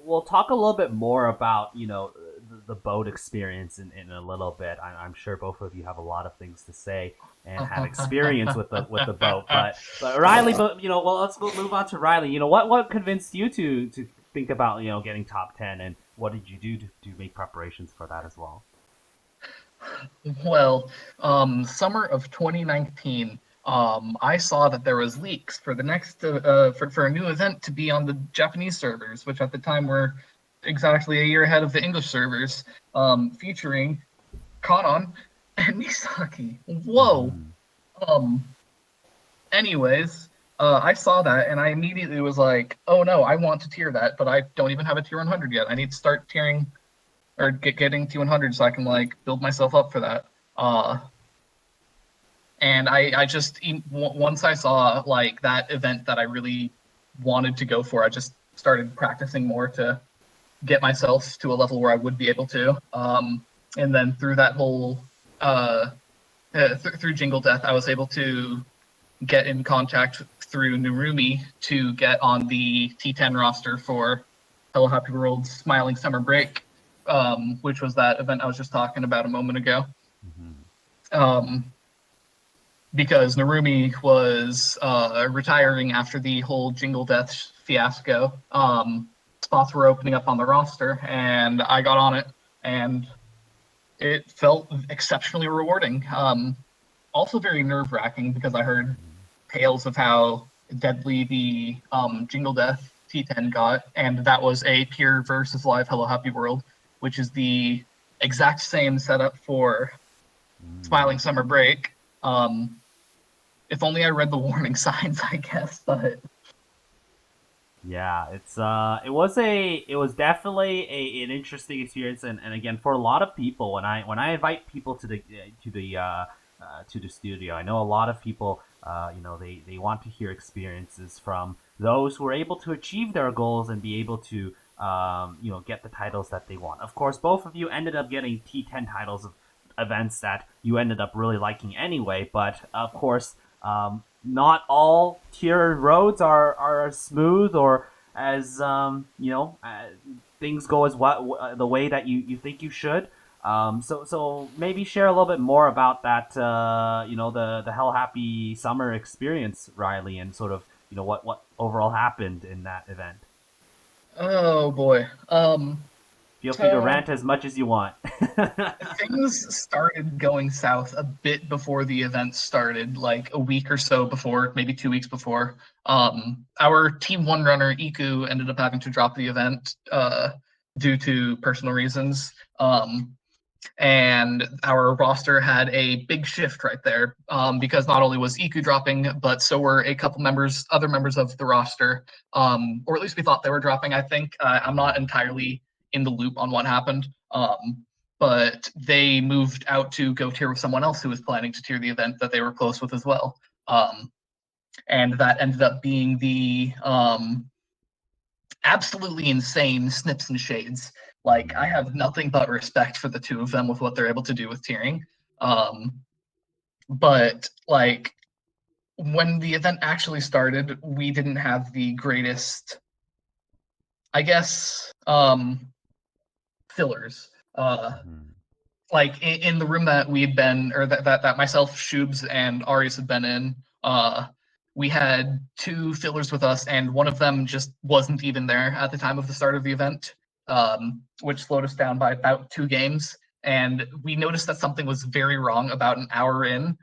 We'll talk a little bit more about the boat experience in a little bit. I'm sure both of you have a lot of things to say and have experience with the boat. But Riley, well, let's move on to Riley. What convinced you to think about getting top 10, and what did you do to make preparations for that as well? Well, summer of 2019, I saw that there was leaks for the next for a new event to be on the Japanese servers, which at the time were exactly a year ahead of the English servers, featuring Kanon and Misaki. Whoa. Mm-hmm. Um. Anyways, I saw that and I immediately was like, oh no, I want to tier that, but I don't even have a tier 100 yet. I need to start tiering or getting to 100 so I can like build myself up for that. Uh, and I just once I saw like that event that I really wanted to go for, I just started practicing more to get myself to a level where I would be able to. And then through that whole through Jingle Death, I was able to get in contact through DoReMi to get on the T10 roster for Hello Happy World's Smiling Summer Break, which was that event I was just talking about a moment ago. Mm-hmm. Because DoReMi was retiring after the whole Jingle Death fiasco. Spots were opening up on the roster, and I got on it, and it felt exceptionally rewarding. Also very nerve-wracking because I heard tales of how deadly the Jingle Death T10 got, and that was a pure versus live Hello Happy World, which is the exact same setup for Smiling Summer Break. If only I read the warning signs, I guess, but Yeah, it was definitely an interesting experience, and again, for a lot of people, when I invite people to the studio, I know a lot of people they want to hear experiences from those who are able to achieve their goals and be able to get the titles that they want. Of course, both of you ended up getting T10 titles of events that you ended up really liking anyway, but of course, not all tier roads are as smooth or as things go as the way that you think you should. So maybe share a little bit more about that. The Hell Happy Summer experience, Riley, and sort of what overall happened in that event. oh boy. Feel free to rant as much as you want. Things started going south a bit before the event started, like a week or so before, maybe 2 weeks before. Our team one runner, Iku, ended up having to drop the event due to personal reasons. And our roster had a big shift right there, because not only was Iku dropping, but so were a couple other members of the roster, or at least we thought they were dropping. I think I'm not entirely in the loop on what happened, but they moved out to go tier with someone else who was planning to tier the event that they were close with as well, and that ended up being the absolutely insane Snips and Shades. Like, I have nothing but respect for the two of them with what they're able to do with tiering. But like, when the event actually started, we didn't have the greatest, I guess, fillers. Like in the room that we had been, or that myself, Shubes, and Arias had been in, we had two fillers with us, and one of them just wasn't even there at the time of the start of the event, which slowed us down by about 2 games. And we noticed that something was very wrong about an hour in,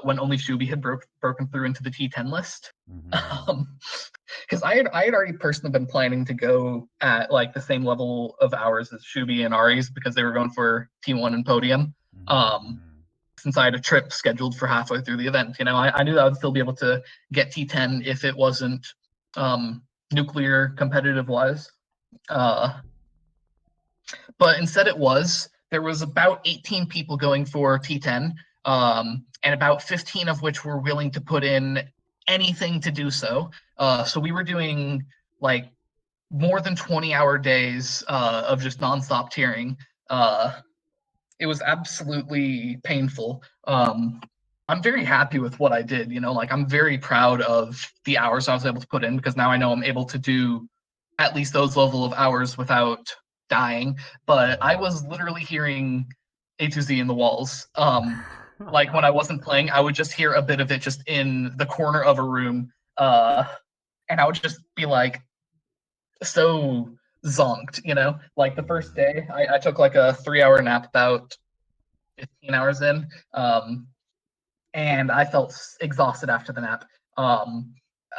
when only Shubi had broken through into the T10 list. Because I had already personally been planning to go at like the same level of hours as Shubi and Ari's, because they were going for T1 and podium. Since I had a trip scheduled for halfway through the event, I knew that I would still be able to get T10 if it wasn't nuclear competitive wise. But instead it was. There was about 18 people going for T10, and about 15 of which were willing to put in anything to do so. So we were doing like more than 20-hour days of just nonstop tiering. It was absolutely painful. I'm very happy with what I did. Like, I'm very proud of the hours I was able to put in, because now I know I'm able to do at least those level of hours without dying. But I was literally hearing A to Z in the walls. Like, when I wasn't playing, I would just hear a bit of it just in the corner of a room, and I would just be like so zonked. Like, the first day, I took like a 3-hour nap about 15 hours in, and I felt exhausted after the nap.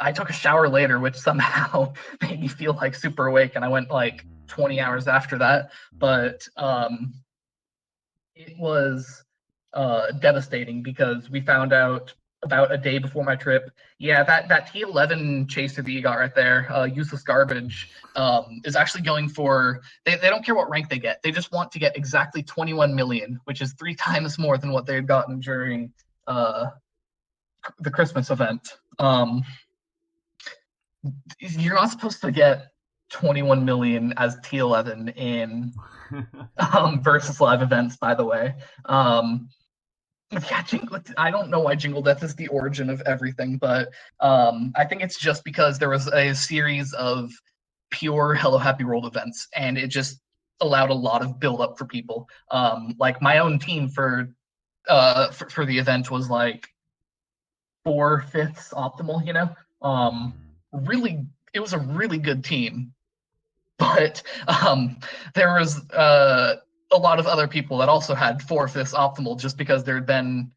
I took a shower later, which somehow made me feel like super awake, and I went like 20 hours after that. But it was devastating, because we found out about a day before my trip. Yeah, that T11 chaser that you got right there, useless garbage, is actually going for. They don't care what rank they get. They just want to get exactly 21 million, which is 3 times more than what they had gotten during the Christmas event. You're not supposed to get 21 million as T11 in versus live events, by the way. Yeah, I don't know why Jingle Death is the origin of everything, but I think it's just because there was a series of pure Hello Happy World events, and it just allowed a lot of build up for people. Like, my own team for the event was like 4/5 optimal. Really, it was a really good team, but there was a lot of other people that also had 4/5 optimal, just because there had been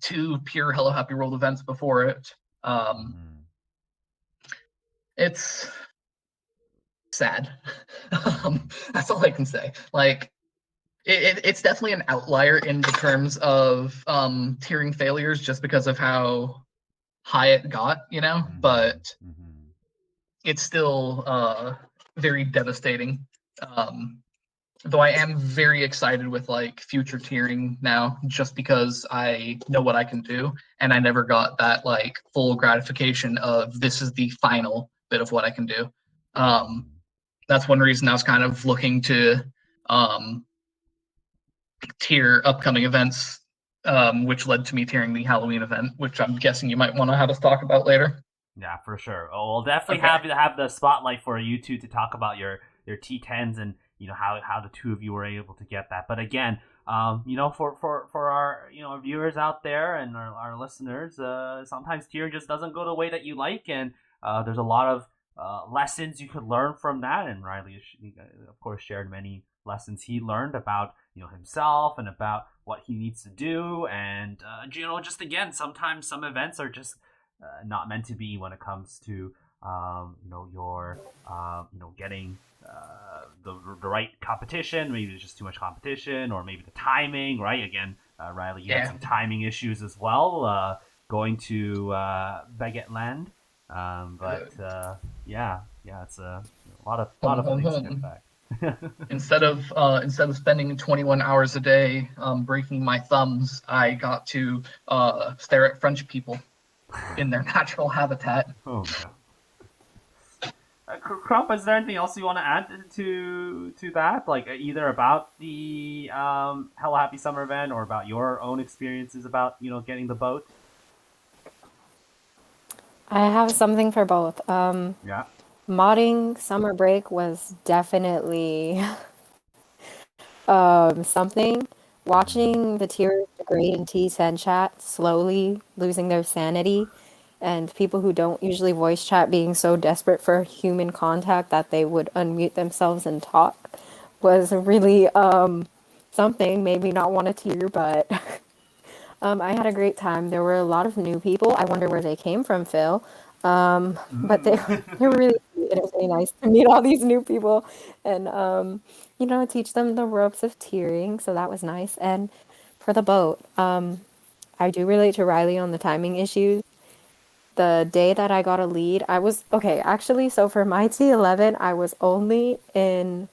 2 pure Hello Happy World events before it. It's sad. That's all I can say. Like, it's definitely an outlier in the terms of tiering failures, just because of how high it got, but it's still very devastating. Though I am very excited with like future tiering now, just because I know what I can do, and I never got that like full gratification of this is the final bit of what I can do. That's one reason I was kind of looking to tier upcoming events, which led to me tiering the Halloween event, which I'm guessing you might want to have us talk about later. Yeah, for sure. Oh, we'll definitely Okay. have the spotlight for you two to talk about your T10s, and how the two of you were able to get that. But again, for our our viewers out there and our listeners, sometimes tier just doesn't go the way that you like, and there's a lot of lessons you could learn from that. And Riley, of course, shared many lessons he learned about himself and about what he needs to do. And just again, sometimes some events are just not meant to be when it comes to you're getting the right competition. Maybe there's just too much competition, or maybe the timing, right? Again, Riley, you had Yeah. some timing issues as well, going to Baguette Land. Yeah, it's a lot Home, of home, things to get home. back. Instead of spending 21 hours a day breaking my thumbs, I got to stare at French people in their natural habitat. Oh no. Krump, is there anything else you want to add to that? Like either about the Hello Happy Summer event or about your own experiences about getting the boat? I have something for both. Yeah. Modding summer break was definitely something. Watching the tiers degrade in T10 chat slowly losing their sanity, and people who don't usually voice chat being so desperate for human contact that they would unmute themselves and talk was really something. Made me not want to tier, but I had a great time. There were a lot of new people. I wonder where they came from, Phil. But they Mm. they were really sweet, and it was really nice to meet all these new people and teach them the ropes of tiering. So that was nice. And for the boat, I do relate to Riley on the timing issues. The day that I got a lead, I was okay, actually, so for my T11, I was only in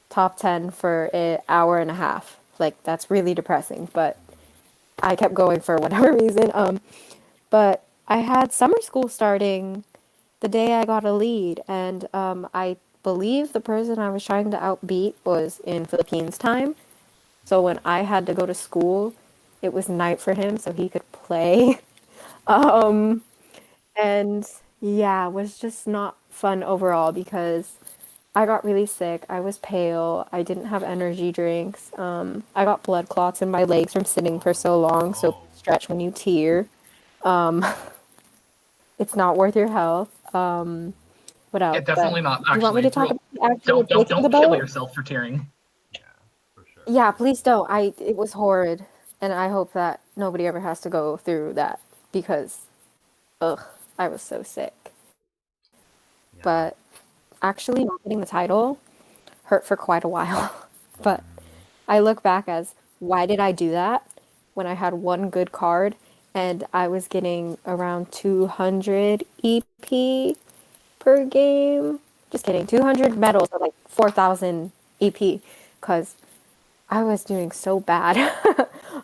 top 10 for an hour and a half. Like that's really depressing, but I kept going for whatever reason. But I had summer school starting the day I got a lead, and I believe the person I was trying to outbeat was in Philippines time. So when I had to go to school, it was night for him, so he could play. And yeah, it was just not fun overall because I got really sick. I was pale. I didn't have energy drinks. I got blood clots in my legs from sitting for so Oh long. So no. stretch when you tear. It's not worth your health. What Yeah, else? But definitely not do you want me actually. to talk about the actual Don't breaking the kill boat? yourself for tearing. Yeah, for sure. Yeah, please don't. It was horrid, and I hope that nobody ever has to go through that because, ugh, I was so sick. Yeah. But actually, not getting the title hurt for quite a while. But Mm. I look back as why did I do that when I had one good card and I was getting around 200 EP per game. Just kidding. 200 medals are like 4,000 EP because I was doing so bad.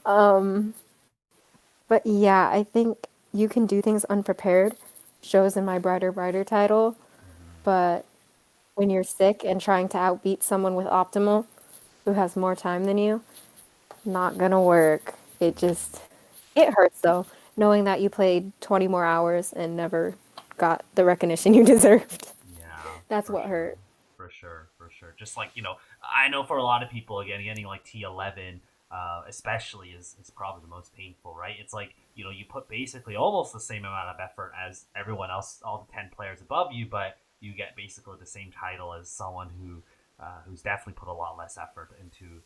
But yeah, I think you can do things unprepared. Shows in my Brighter Brighter title. Mm. But when you're sick and trying to outbeat someone with optimal who has more time than you, not gonna work. It hurts though, knowing that you played 20 more hours and never got the recognition you deserved. Yeah, That's for what sure. hurt. For sure, for sure. Just like, I know for a lot of people, again, getting like T11, especially is probably the most painful, right? It's like, you put basically almost the same amount of effort as everyone else, all the 10 players above you, but you get basically the same title as someone who's definitely put a lot less effort into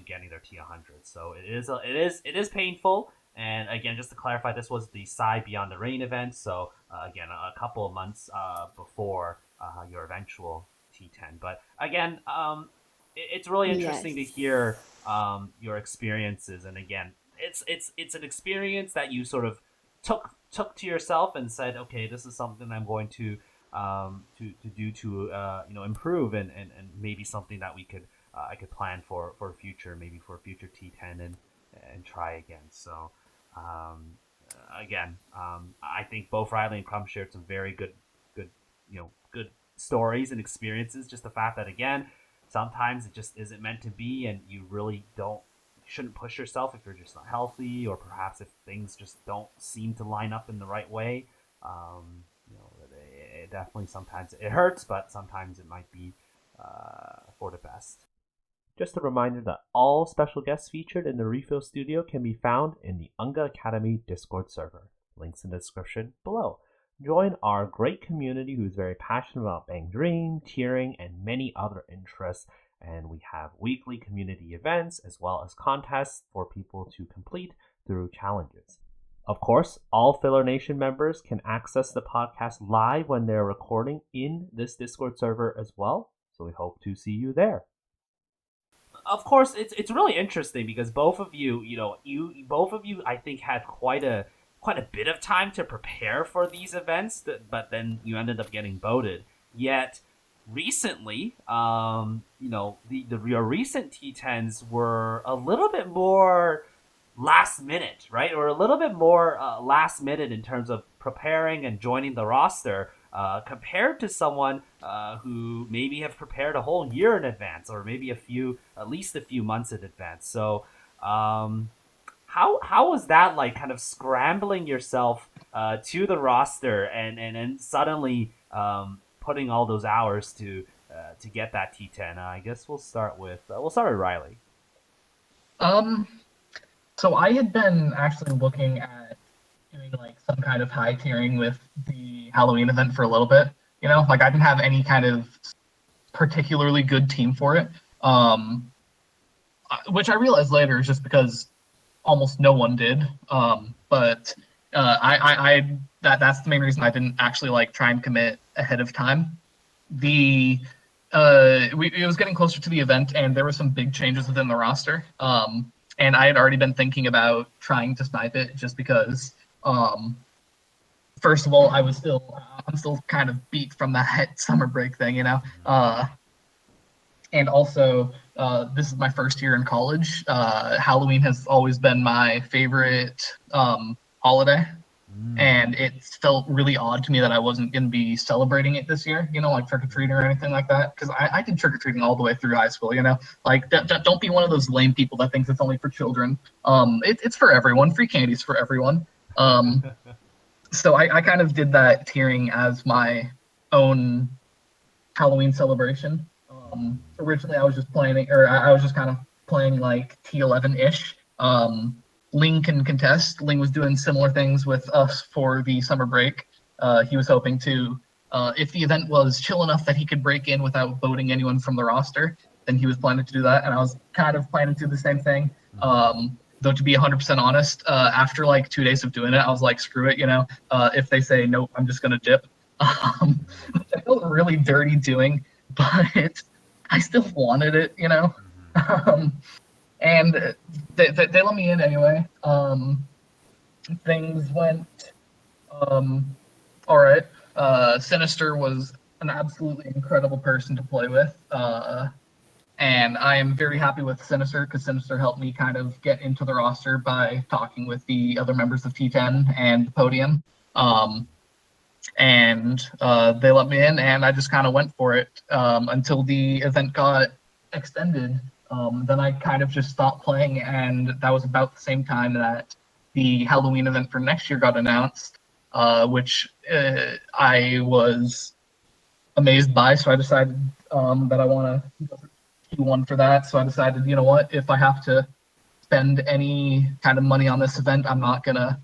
getting their T100. So it is painful. And again, just to clarify, this was the Psy Beyond the Rain event. So again, a couple of months before your eventual T10. But again, it's really interesting to Yes. hear your experiences. And again, it's an experience that you sort of took to yourself and said, okay, this is something I'm going to do to improve and maybe something that we could I could plan for future, maybe for future T10 and try again. So again, I think both Riley and Crump shared some very good good stories and experiences. Just the fact that again, sometimes it just isn't meant to be, and you really don't shouldn't push yourself if you're just not healthy, or perhaps if things just don't seem to line up in the right way. It definitely sometimes it hurts, but sometimes it might be for the best. Just a reminder that all special guests featured in the RePHIL studio can be found in the Unga Academy Discord server. Links in the description below. Join our great community who is very passionate about Bandori, tiering, and many other interests. And we have weekly community events as well as contests for people to complete through challenges. Of course, all Filler Nation members can access the podcast live when they're recording in this Discord server as well. So we hope to see you there. Of course, it's really interesting because both of you, both of you, I think, had quite a bit of time to prepare for these events, but then you ended up getting voted. Yet recently, your recent T10s were a little bit more last minute, right? Or a little bit more last minute in terms of preparing and joining the roster, compared to someone who maybe have prepared a whole year in advance, or maybe at least a few months in advance. So, how was that like, kind of scrambling yourself to the roster and suddenly putting all those hours to get that T10? I guess we'll start with Riley. So I had been actually looking at doing like some kind of high tiering with the Halloween event for a little bit. Like I didn't have any kind of particularly good team for it, which I realized later is just because almost no one did. But that's the main reason I didn't actually like try and commit ahead of time. It was getting closer to the event, and there were some big changes within the roster. And I had already been thinking about trying to snipe it just because, first of all, I'm still kind of beat from that summer break thing, and also, this is my first year in college. Halloween has always been my favorite holiday, and it felt really odd to me that I wasn't going to be celebrating it this year, like trick-or-treating or anything like that, because I did trick-or-treating all the way through high school, like don't be one of those lame people that thinks it's only for children. It's for everyone. Free candy's for everyone. So I kind of did that tiering as my own Halloween celebration. Originally I was just kind of playing like T11-ish. Ling can contest. Ling was doing similar things with us for the summer break. He was hoping to, if the event was chill enough that he could break in without voting anyone from the roster, then he was planning to do that, and I was kind of planning to do the same thing. Though to be 100% honest, after like 2 days of doing it, I was like, screw it, if they say nope, I'm just gonna dip. I felt really dirty doing, but I still wanted it, and they let me in anyway. Things went all right. Sinister was an absolutely incredible person to play with, and I am very happy with Sinister because Sinister helped me kind of get into the roster by talking with the other members of T10 and the podium. And they let me in, and I just kind of went for it until the event got extended. Then I kind of just stopped playing, and that was about the same time that the Halloween event for next year got announced, which I was amazed by. So I decided that I want to do one for that. So I decided, you know what, if I have to spend any kind of money on this event, I'm not going to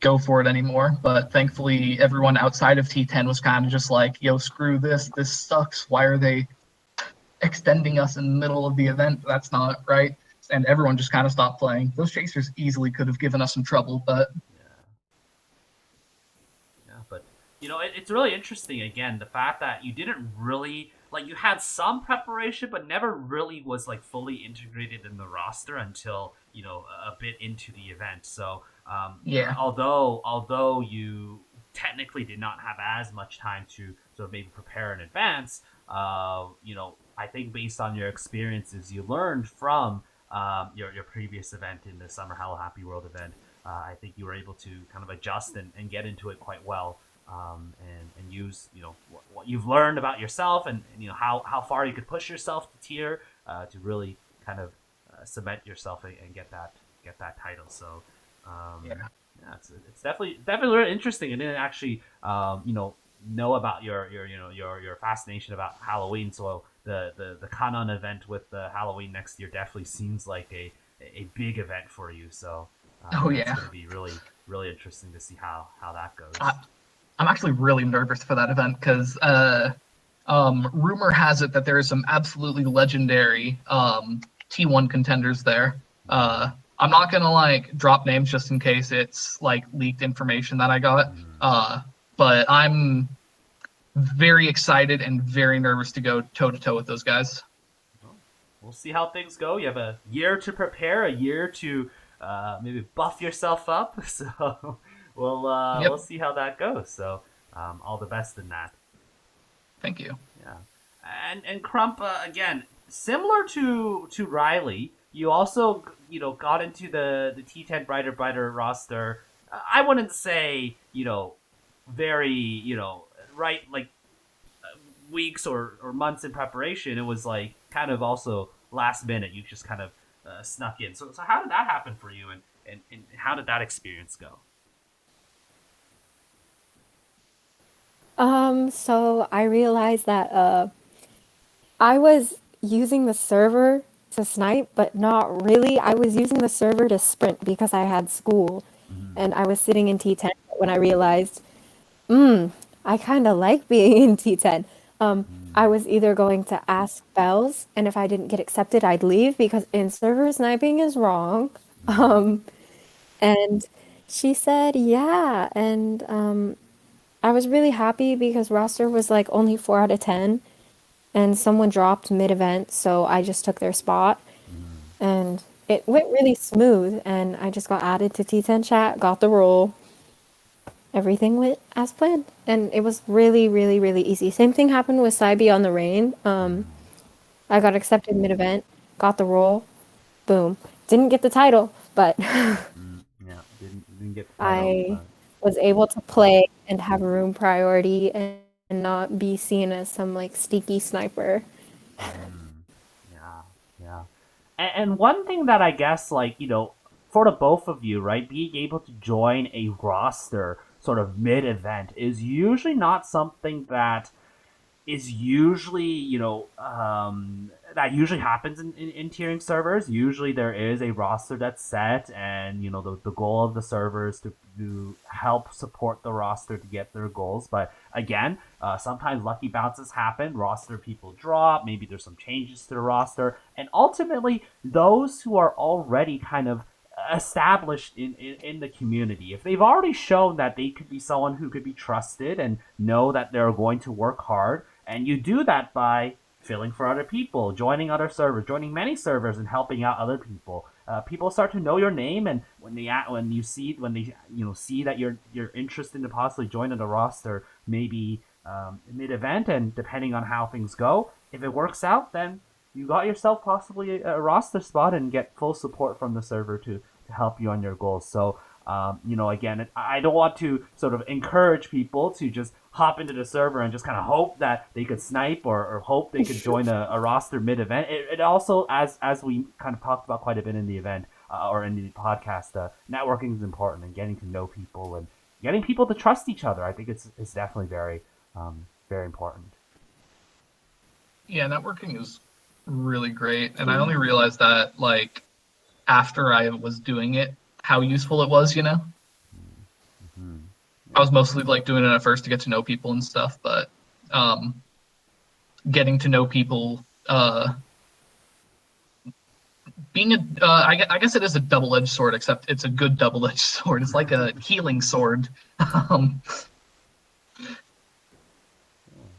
go for it anymore. But thankfully, everyone outside of T10 was kind of just like, yo, screw this. This sucks. Why are they extending us in the middle of the event? That's not right. And everyone just kind of stopped playing. Those chasers easily could have given us some trouble, but but it's really interesting, again, the fact that you didn't really, like, you had some preparation but never really was like fully integrated in the roster until a bit into the event. So although you technically did not have as much time to sort of maybe prepare in advance, I think based on your experiences you learned from your previous event in the Summer Hello Happy World event, I think you were able to kind of adjust and get into it quite well, and use what you've learned about yourself, and how far you could push yourself to tier to really kind of cement yourself and get that title. So it's definitely really interesting. And then actually know about your fascination about Halloween. So the Kanon event with the Halloween next year definitely seems like a big event for you. So it's going to be really, really interesting to see how that goes. I'm actually really nervous for that event because rumor has it that there is some absolutely legendary T1 contenders there. I'm not gonna like drop names just in case it's like leaked information that I got. But I'm very excited and very nervous to go toe to toe with those guys. We'll see how things go. You have a year to prepare, a year to maybe buff yourself up. So we'll see how that goes. So all the best in that. Thank you. Yeah, and Krump again, similar to Riley, you also got into the T10 Brighter roster. I wouldn't say very right like weeks or months in preparation. It was like kind of also last minute. You just kind of snuck in. So how did that happen for you, and how did that experience go? So I realized that I was using the server to snipe, but not really. I was using the server to sprint because I had school, and I was sitting in T10 when I realized, I kind of like being in T10. I was either going to ask Bells, and if I didn't get accepted, I'd leave because in server sniping is wrong. And she said, yeah, and I was really happy because roster was like only 4 out of 10, and someone dropped mid-event, so I just took their spot, and it went really smooth, and I just got added to T10 chat, got the role. Everything went as planned, and it was really, really, really easy. Same thing happened with Cybe on the rain. I got accepted mid-event, got the role, boom. Didn't get the title, but Yeah, didn't get the title. I was able to play and have room priority and not be seen as some like sneaky sniper. Yeah. And one thing that I guess, like, for the both of you, right, being able to join a roster sort of mid-event is usually not something that is usually, that usually happens in tiering servers. Usually there is a roster that's set, and, the goal of the server is to help support the roster to get their goals. But again, sometimes lucky bounces happen, roster people drop, maybe there's some changes to the roster, and ultimately those who are already kind of established in the community, if they've already shown that they could be someone who could be trusted and know that they're going to work hard, and you do that by filling for other people, joining other servers, joining many servers, and helping out other people. People start to know your name, and when they see that you're interested in possibly joining the roster, maybe mid-event, and depending on how things go, if it works out, then you got yourself possibly a roster spot and get full support from the server to help you on your goals. So, again, I don't want to sort of encourage people to just hop into the server and just kind of hope that they could snipe or hope they could join a roster mid-event. It also, as we kind of talked about quite a bit in the event or in the podcast, networking is important, and getting to know people and getting people to trust each other. I think it's definitely very, very important. Yeah, networking is really great, and I only realized that like after I was doing it, how useful it was. I was mostly like doing it at first to get to know people and stuff, but getting to know people, I guess it is a double-edged sword, except it's a good double-edged sword. It's like a healing sword.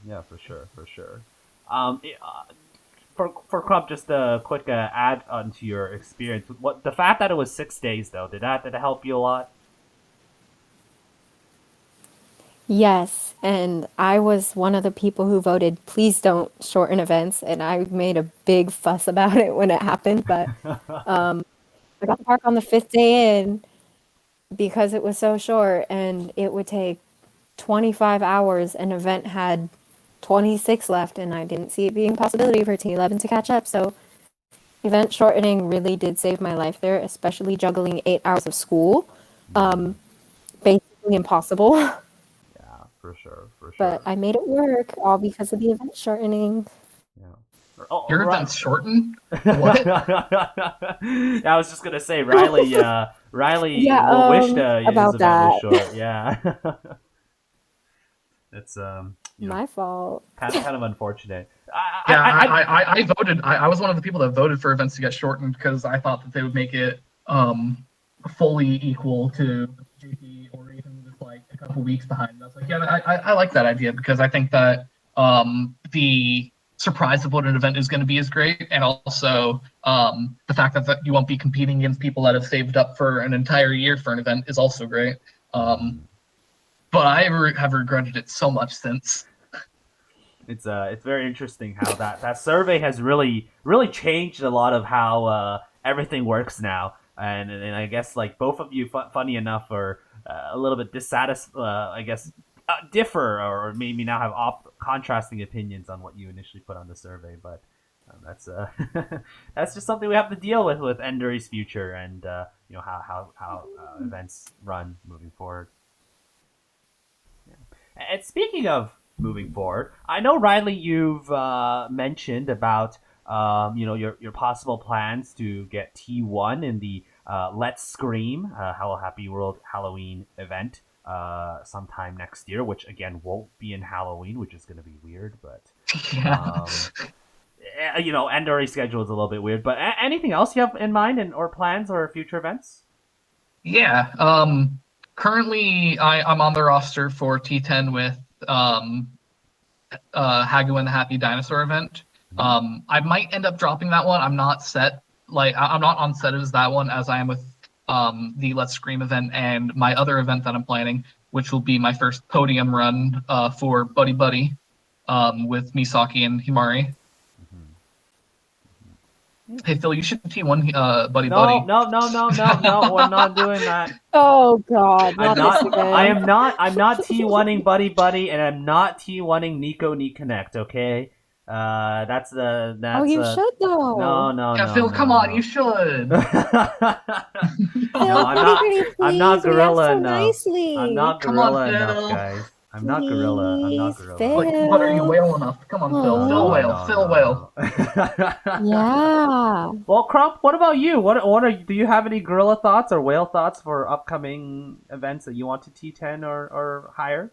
Yeah, for sure. For Krump, just a quick add on to your experience. What the fact that it was 6 days though, did it help you a lot? Yes, and I was one of the people who voted, please don't shorten events, and I made a big fuss about it when it happened, but I got to park on the 5th day in because it was so short, and it would take 25 hours. An event had 26 left, and I didn't see it being a possibility for T11 to catch up, so event shortening really did save my life there, especially juggling 8 hours of school. Basically impossible. Yeah, for sure. But I made it work, all because of the event shortening. Yeah. Your event's shortened? What? I was just gonna say, Riley Yeah, wished his about event was that. short. Yeah. It's My fault. kind of unfortunate. Yeah, I voted. I was one of the people that voted for events to get shortened because I thought that they would make it fully equal to GP or even just like a couple weeks behind. And I was like, yeah, I like that idea because I think that the surprise of what an event is going to be is great, and also the fact that you won't be competing against people that have saved up for an entire year for an event is also great. But I have regretted it so much since. It's very interesting how that survey has really changed a lot of how everything works now, and I guess like both of you, funny enough, are a little bit dissatisfied. I guess differ or maybe now have contrasting opinions on what you initially put on the survey, but that's that's just something we have to deal with ENdori's future and how events run moving forward. Yeah. And speaking of moving forward, I know Riley, you've mentioned about your possible plans to get T1 in the Let's Scream Hello Happy World Halloween event sometime next year, which again won't be in Halloween, which is going to be weird, but Yeah. ENdori's schedule is a little bit weird. But anything else you have in mind or plans or future events? Yeah. Currently, I'm on the roster for T10 with Hagu and the Happy Dinosaur event. I might end up dropping that one. I'm not set. I'm not on set as that one as I am with the Let's Scream event and my other event that I'm planning, which will be my first podium run for Buddy Buddy with Misaki and Himari. Hey Phil, you should T1 Buddy Buddy. No, we're not doing that. Oh God, not this again. I'm not T1ing Buddy Buddy, and I'm not T1ing Nico Connect. Okay, that's the. Oh, you should though. No. Yeah, Phil, come on, you should. No, I'm not gorilla enough. Nicely. I'm not gorilla enough, guys. I'm not gorilla. Like, what are you, whale enough? Come on, Phil. Phil whale. Phil whale. Yeah. Well, Krump, what about you? Do you have any gorilla thoughts or whale thoughts for upcoming events that you want to T10 or higher?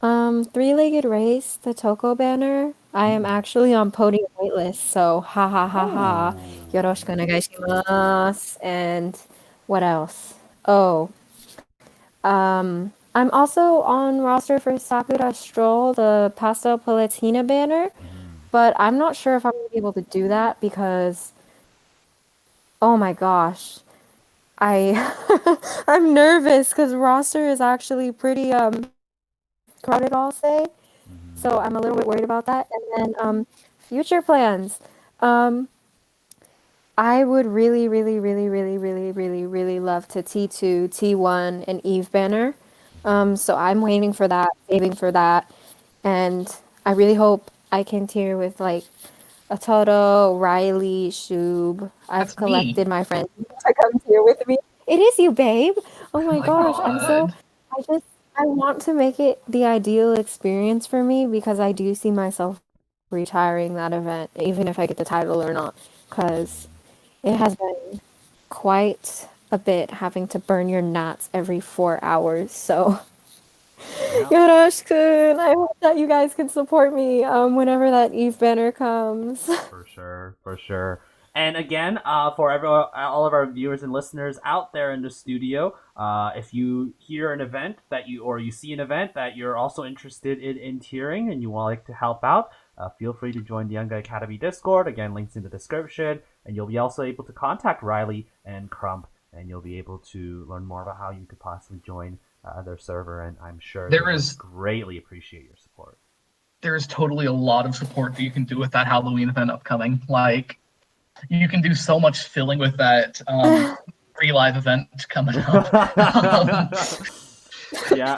Three-legged race, the Toko banner. I am actually on podium waitlist, so ha ha ha ha. Yoroshiku onegaishimasu. And what else? Oh. I'm also on roster for Sakura Stroll, the Pastel Palatina banner, but I'm not sure if I'm going to be able to do that because, oh my gosh, I'm nervous because roster is actually pretty crowded, I'll say. So I'm a little bit worried about that. And then future plans. I would really love to T2, T1, and Eve banner. So I'm waiting for that, saving for that. And I really hope I can tier with like a Toto, Riley, Shub. I've collected my friends to come tier with me. It is you, babe. Oh my gosh. I want to make it the ideal experience for me because I do see myself retiring that event, even if I get the title or not. Because it has been quite a bit having to burn your knots every 4 hours. So, Yoroshiku, I hope that you guys can support me whenever that Eve banner comes. For sure. And again, for all of our viewers and listeners out there in the studio, if you hear an event you see an event that you're also interested in tiering and you would like to help out, feel free to join the Young Guy Academy Discord. Again, links in the description, and you'll be also able to contact Riley and Krump, and you'll be able to learn more about how you could possibly join their server. And I'm sure they would greatly appreciate your support. There is totally a lot of support that you can do with that Halloween event upcoming. Like, you can do so much filling with that pre-live event coming up. Yeah,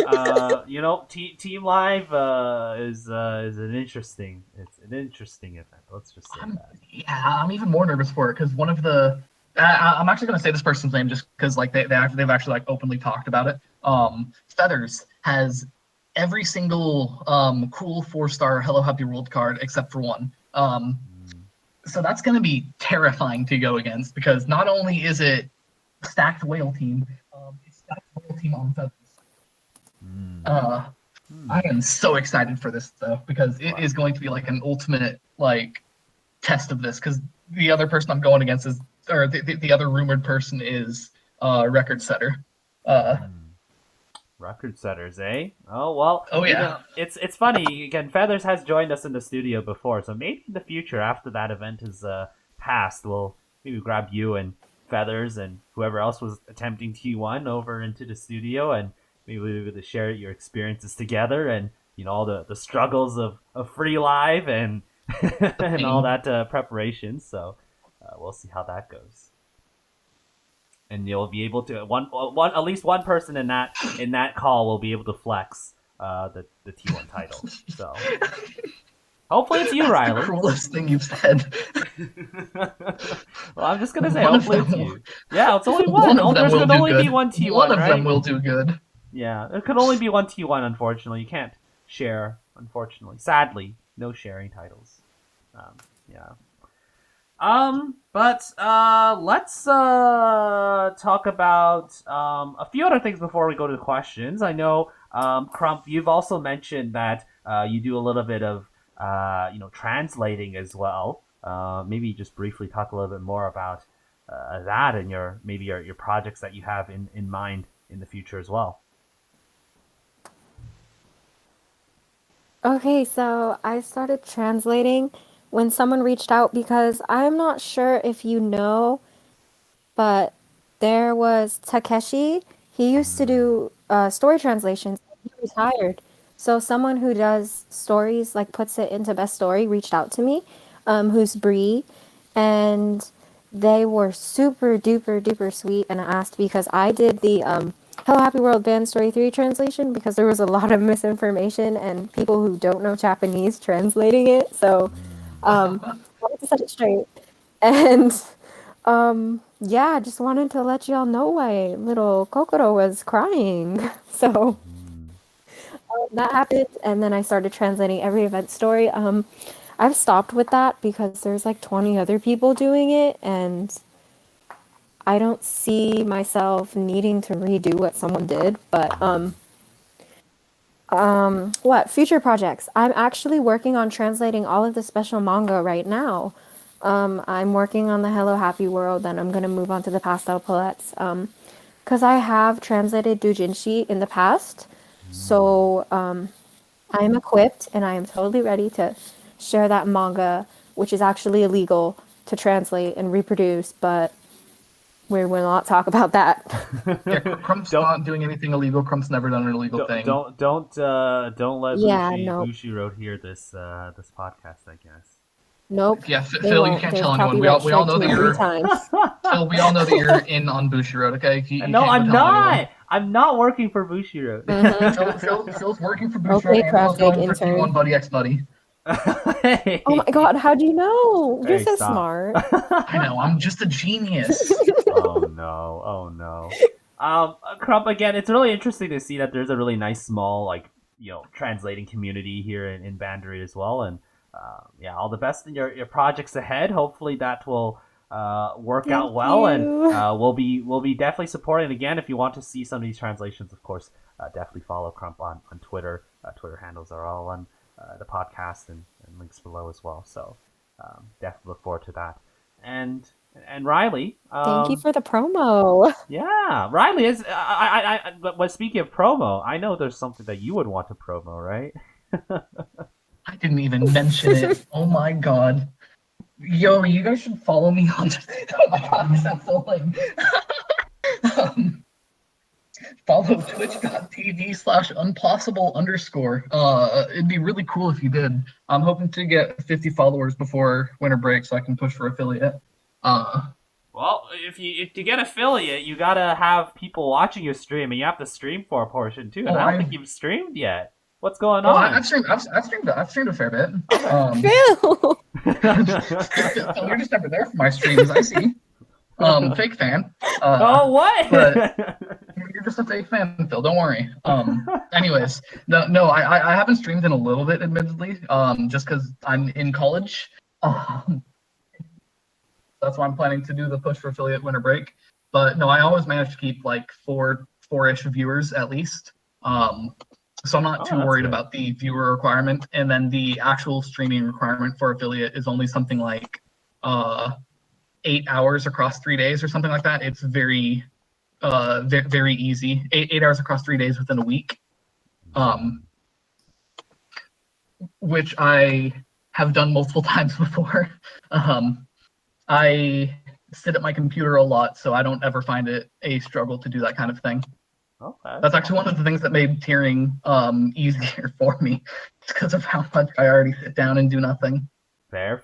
Team Live is an interesting event. Let's just say that. Yeah, I'm even more nervous for it because one of the I'm actually going to say this person's name just because like they've actually like openly talked about it. Feathers has every single cool 4-star Hello Happy World card except for one. So that's going to be terrifying to go against because not only is it stacked whale team, it's stacked whale team on Feathers. I am so excited for this though because it is going to be like an ultimate like test of this because the other person I'm going against is or the other rumored person is record setter. Record setters, eh? Oh well. Oh, You yeah. know, it's funny. Again, Feathers has joined us in the studio before, so maybe in the future, after that event is passed, we'll maybe grab you and Feathers and whoever else was attempting T1 over into the studio, and maybe we'll be able to share your experiences together, and all the struggles of free live and and all that preparation. So we'll see how that goes. And you'll be able to one at least one person in that call will be able to flex the T1 title. So hopefully it's you, That's Riley. the cruelest thing you've said. Well, I'm just gonna say One of hopefully them it's will- you. Yeah, it's only one. One of them There's will gonna do only good. be one T1, One of right? them will do good. Yeah, there could only be one T1. Unfortunately, you can't share. Unfortunately, sadly, no sharing titles. Yeah. But let's talk about a few other things before we go to the questions. I know, Krump, you've also mentioned that you do a little bit of translating as well. Maybe just briefly talk a little bit more about that and your projects that you have in mind in the future as well. Okay, so I started translating when someone reached out because I'm not sure if you know, but there was Takeshi. He used to do story translations. He retired. So someone who does stories, like puts it into best story, reached out to me, who's Bree, and they were super duper duper sweet and asked because I did the Hello Happy World Band Story 3 translation because there was a lot of misinformation and people who don't know Japanese translating it. So I wanted to set it straight. And yeah, I just wanted to let y'all know why little Kokoro was crying. So that happened, and then I started translating every event story. I've stopped with that because there's like 20 other people doing it, and I don't see myself needing to redo what someone did. But what future projects? I'm actually working on translating all of the special manga right now. I'm working on the Hello Happy World, then I'm gonna move on to the Pastel Palettes. Because I have translated doujinshi in the past, so I am equipped and I am totally ready to share that manga, which is actually illegal to translate and reproduce, but we will not talk about that. Yeah, Crump's not doing anything illegal. Crump's never done an illegal thing. Don't let Yeah, Bushi no. Bushiroad hear this podcast, I guess. Nope. Yeah, they Phil, you won't. can't They've tell anyone. We copyright all know striked that me 3 you're times. Phil. We all know that you're in on Bushiroad. Okay, you No, can't I'm go tell anyone. not. I'm not working for Bushiroad. Phil's working for Bushiroad Okay, and craft Phil's dig going for intern. T1 Buddy X Buddy. Hey. Oh my god, how do you know? You're Hey, so stop. smart. I know, I'm just a genius. Oh no. Krump, again, it's really interesting to see that there's a really nice small translating community here in Bandori as well, and yeah, all the best in your projects ahead. Hopefully that will work out well, and we'll be definitely supporting. Again, if you want to see some of these translations, of course, definitely follow Krump on Twitter. Twitter handles are all on the podcast and links below as well. So definitely look forward to that. And Riley, Thank you for the promo. yeah, Riley is. But speaking of promo, I know there's something that you would want to promo, right? I didn't even mention it. Oh my god. Yo, you guys should follow me on. Oh my god, this sounds so lame. Follow twitch.tv/unpossible_. It'd be really cool if you did. I'm hoping to get 50 followers before winter break so I can push for affiliate. Well, if you get affiliate, you gotta have people watching your stream, and you have to stream for a portion too. And I don't think you've streamed yet. What's going on? I've streamed a fair bit. Phil! You're just never there for my streams, I see. Fake fan. Oh, what? But you're just a fake fan, Phil. Don't worry. Anyways, no, I haven't streamed in a little bit, admittedly. Just because I'm in college. That's why I'm planning to do the push for affiliate winter break. But no, I always manage to keep like four-ish viewers at least. So I'm not too worried about the viewer requirement. And then the actual streaming requirement for affiliate is only something like 8 hours across 3 days or something like that. It's very very easy. 8 hours across 3 days within a week, which I have done multiple times before. I sit at my computer a lot, so I don't ever find it a struggle to do that kind of thing. Okay. That's actually one of the things that made tiering easier for me, because of how much I already sit down and do nothing. Fair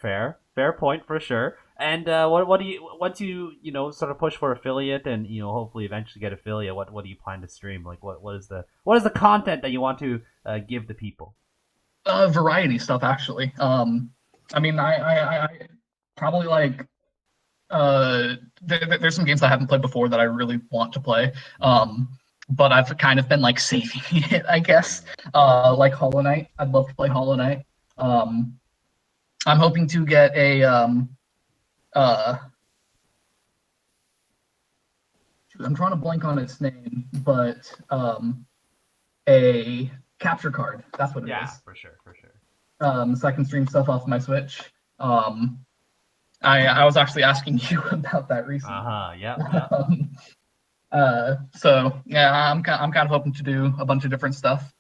point for sure. And what do you once you sort of push for affiliate and hopefully eventually get affiliate? What do you plan to stream? Like what is the content that you want to give the people? Variety stuff, actually. I mean, I probably like there's some games I haven't played before that I really want to play. But I've kind of been like saving it, I guess. Like Hollow Knight. I'd love to play Hollow Knight. I'm hoping to get a I'm trying to blank on its name, but a capture card. That's what it is. Yeah, for sure. So I can stream stuff off my Switch. I was actually asking you about that recently. Yeah. So yeah, I'm kind of hoping to do a bunch of different stuff.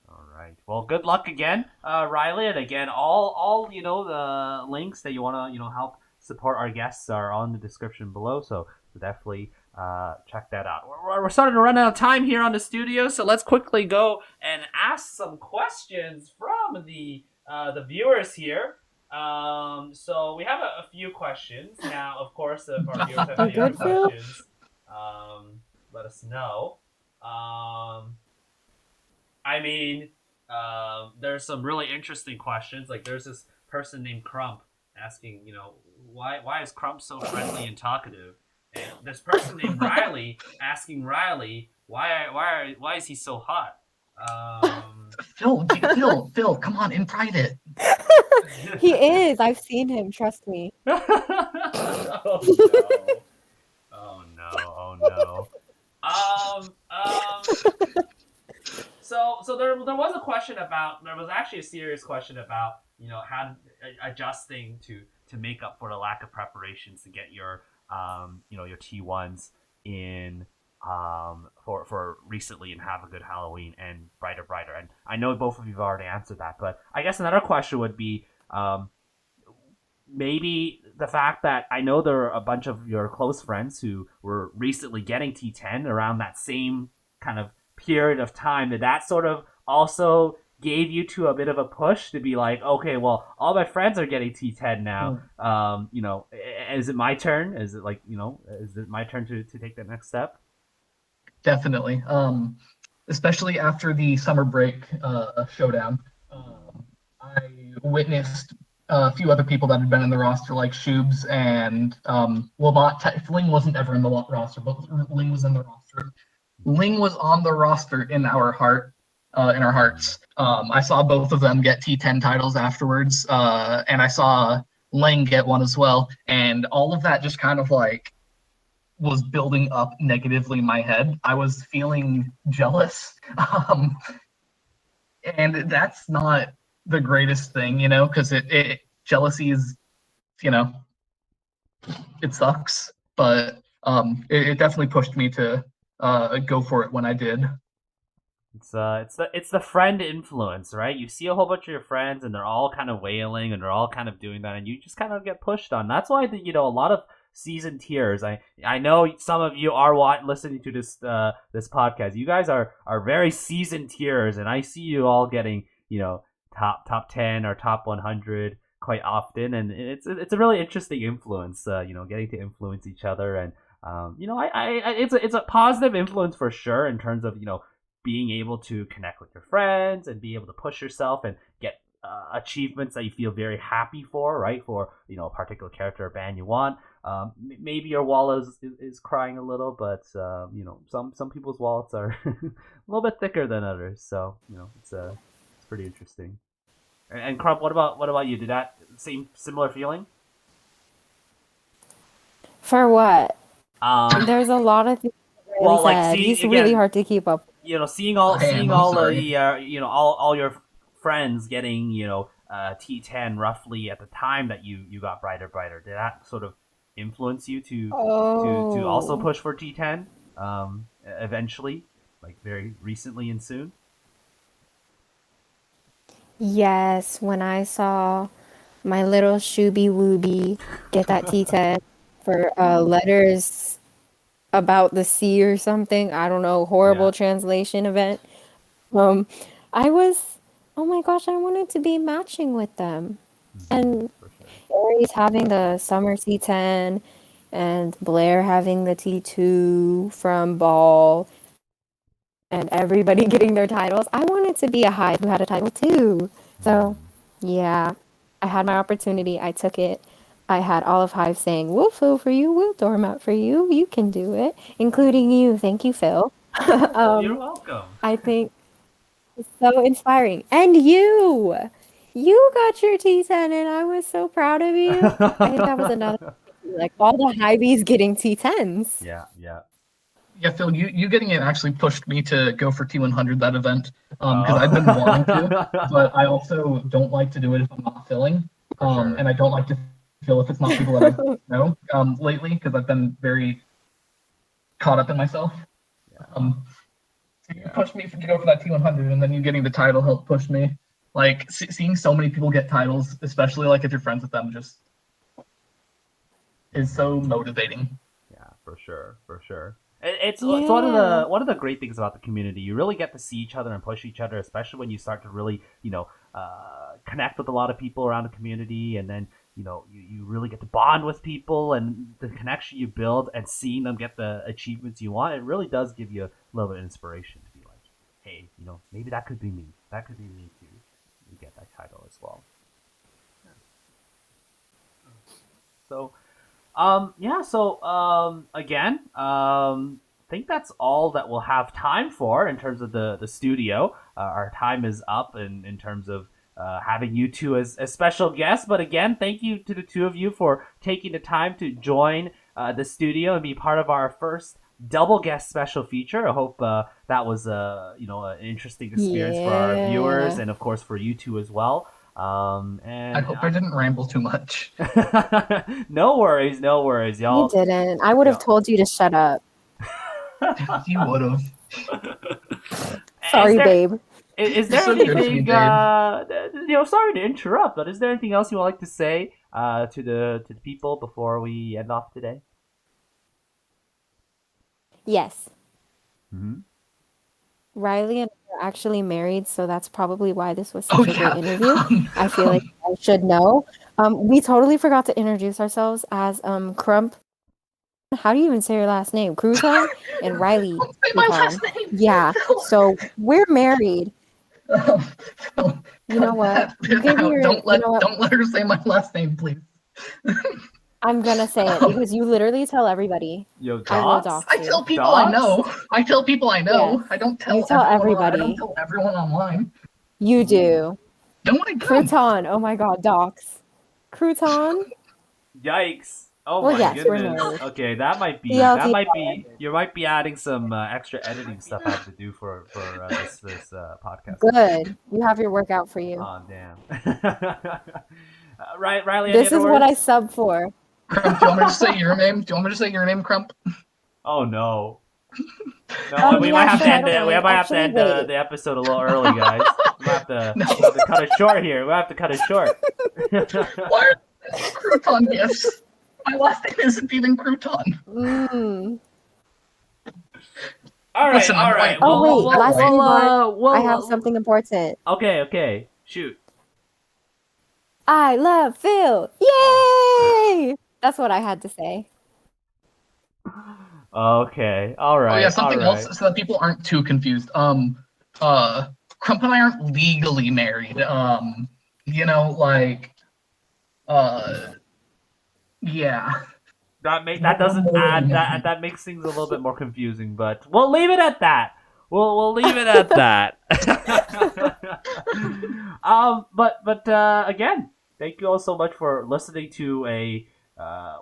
All right. Well, good luck again, Riley. And again, all the links that you want to help support our guests are on the description below. So definitely check that out. We're starting to run out of time here on the studio, so let's quickly go and ask some questions from the viewers here. So we have a few questions now. Of course, if our viewers have any other questions, let us know. I mean, there's some really interesting questions. Like there's this person named Krump asking, why is Krump so friendly and talkative? And this person named Riley asking Riley, why is he so hot? Phil, come on, invite it. He is. I've seen him. Trust me. Oh no. So there was a question about. There was actually a serious question about how adjusting to make up for the lack of preparations to get your your T1s in for recently and have a good Halloween and brighter. And I know both of you have already answered that, but I guess another question would be maybe the fact that I know there are a bunch of your close friends who were recently getting T10 around that same kind of period of time. That sort of also gave you to a bit of a push to be like, okay, well, all my friends are getting T10 now. Is it my turn? Is it is it my turn to take that next step? Definitely. Especially after the summer break showdown, I witnessed a few other people that had been in the roster, like Shubes and Ling wasn't ever in the roster, but Ling was in the roster. Ling was on the roster in our hearts. I saw both of them get T10 titles afterwards, and I saw Ling get one as well, and all of that just kind of like was building up negatively in my head. I was feeling jealous, and that's not the greatest thing, because it jealousy is, it sucks, but it definitely pushed me to go for it when I did. It's the friend influence, right? You see a whole bunch of your friends and they're all kind of wailing and they're all kind of doing that, and you just kind of get pushed on. That's why a lot of seasoned tiers. I know some of you are listening to this podcast. You guys are very seasoned tiers, and I see you all getting top 10 or top 100 quite often, and it's a really interesting influence. Getting to influence each other, and it's a positive influence for sure in terms of being able to connect with your friends and be able to push yourself and get achievements that you feel very happy for, right? For a particular character or band you want. Maybe your wallet is crying a little, but some people's wallets are a little bit thicker than others. So it's pretty interesting. And Krump, what about you? Did that similar feeling? For what? There's a lot of things. Well, like he's really hard to keep up. Seeing all the all your friends getting T10 roughly at the time that you got brighter. Did that sort of influence you to also Oh, push for T10 eventually, like very recently and soon? yes. When I saw my little shooby wooby get that T10 for letters about the sea or something, I don't know, Yeah. horrible translation event. Um, I was, oh my gosh, I wanted to be matching with them. And For sure. Aries having the summer T10 and Blair having the T2 from Ball and everybody getting their titles. I wanted to be a Hive who had a title too. So, yeah, I had my opportunity. I took it. I had all of Hive saying, "We'll fill for you. We'll doormat for you. You can do it," including you. Thank you, Phil. Oh, you're um, welcome. I think it's so inspiring. And you got your T10, and I was so proud of you. I think that was another, like all the Hiveys getting T10s. Yeah, yeah. Yeah, Phil, you getting it actually pushed me to go for T100 that event, because I've been wanting to, Oh. but I also don't like to do it if I'm not filling, For sure. and I don't like to fill if it's not people that I know lately, because I've been very caught up in myself. Yeah. Um, so you Yeah. pushed me to go for that T100, and then you getting the title helped push me. Like seeing so many people get titles, especially like if you're friends with them, just is so motivating. Yeah, for sure, for sure. It's Yeah. one of the great things about the community. You really get to see each other and push each other, especially when you start to really connect with a lot of people around the community, and then you really get to bond with people, and the connection you build and seeing them get the achievements you want. It really does give you a little bit of inspiration to be like, hey, maybe that could be me. That could be me too. You get that title as well. So yeah, so again, I think that's all that we'll have time for in terms of the studio. Our time is up in terms of having you two as special guests. But again, thank you to the two of you for taking the time to join the studio and be part of our first double guest special feature. I hope that was an interesting experience for our viewers Yeah. and of course for you two as well. I And hope I didn't ramble too much. no worries, no worries, You y'all. didn't. I would have Y'all. told you to shut up. You would have. Is Sorry, there babe. You're so good to me, anything? babe. Sorry to interrupt, but is there anything else you would like to say to the people before we end off today? Yes. Mm-hmm. Riley and I are actually married, so that's probably why this was Oh such a great yeah. interview. I feel like I should know. We totally forgot to introduce ourselves as Krump. How do you even say your last name? Crouton and Riley Don't say my Crouton. last name. Yeah. So we're married. Don't You know cut what? that You bit gave me out. your. You know what? Don't let her say my last name, please. I'm gonna say it Um, because you literally tell everybody. Yo, I will dogs, dox I you. tell people I dogs. know. I tell people I Yes. know. I don't You tell tell everyone. I don't everybody. tell everyone online. You do. No, I don't. Crouton. Oh my god, dox. Crouton? Yikes! Oh Well, my yes, we're goodness. married. Okay, TLDR. you might be adding some extra editing stuff I have to do for this podcast today. Good. You have your work out for you. Oh damn. Right, Riley. Any This other is what I words? sub for. Crump, do you want me to say your name? Do you want me to say your name, Crump? Oh no. No, we might Yeah, have to sure, I end don't it. We mind. might have to Actually, end wait. the episode a little early, guys. No. We have to cut it short here. We have to cut it short. Why are there crouton gifts? My last name isn't even crouton. Mm. All right, Listen, all I'm right. white. Oh, I'm wait. that Last white. remark. I have We'll. something important. Okay, okay. Shoot. I love Phil. Oh. Yay! That's what I had to say. Okay. All Oh yeah, right. All something else right. so that people aren't too confused. Crump and I aren't legally married. Like, uh, yeah. That We're doesn't morally add married. that makes things a little bit more confusing, but we'll leave it at that. We'll leave it at that. But again, thank you all so much for listening to a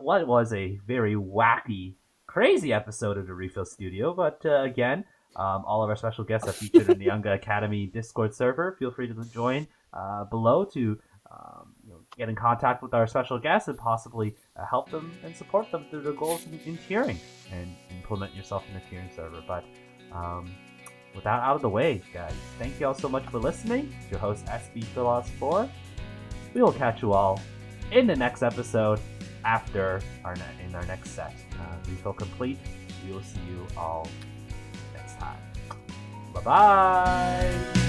what was a very wacky, crazy episode of the Refill Studio. But again, all of our special guests are featured in the Younga Academy Discord server. Feel free to join below to get in contact with our special guests and possibly help them and support them through their goals in tiering and implement yourself in the tiering server. But with that out of the way, guys, thank you all so much for listening. It's your host, SB4. We will catch you all in the next episode after in our next set. RePHIL complete. We will see you all next time. Bye-bye!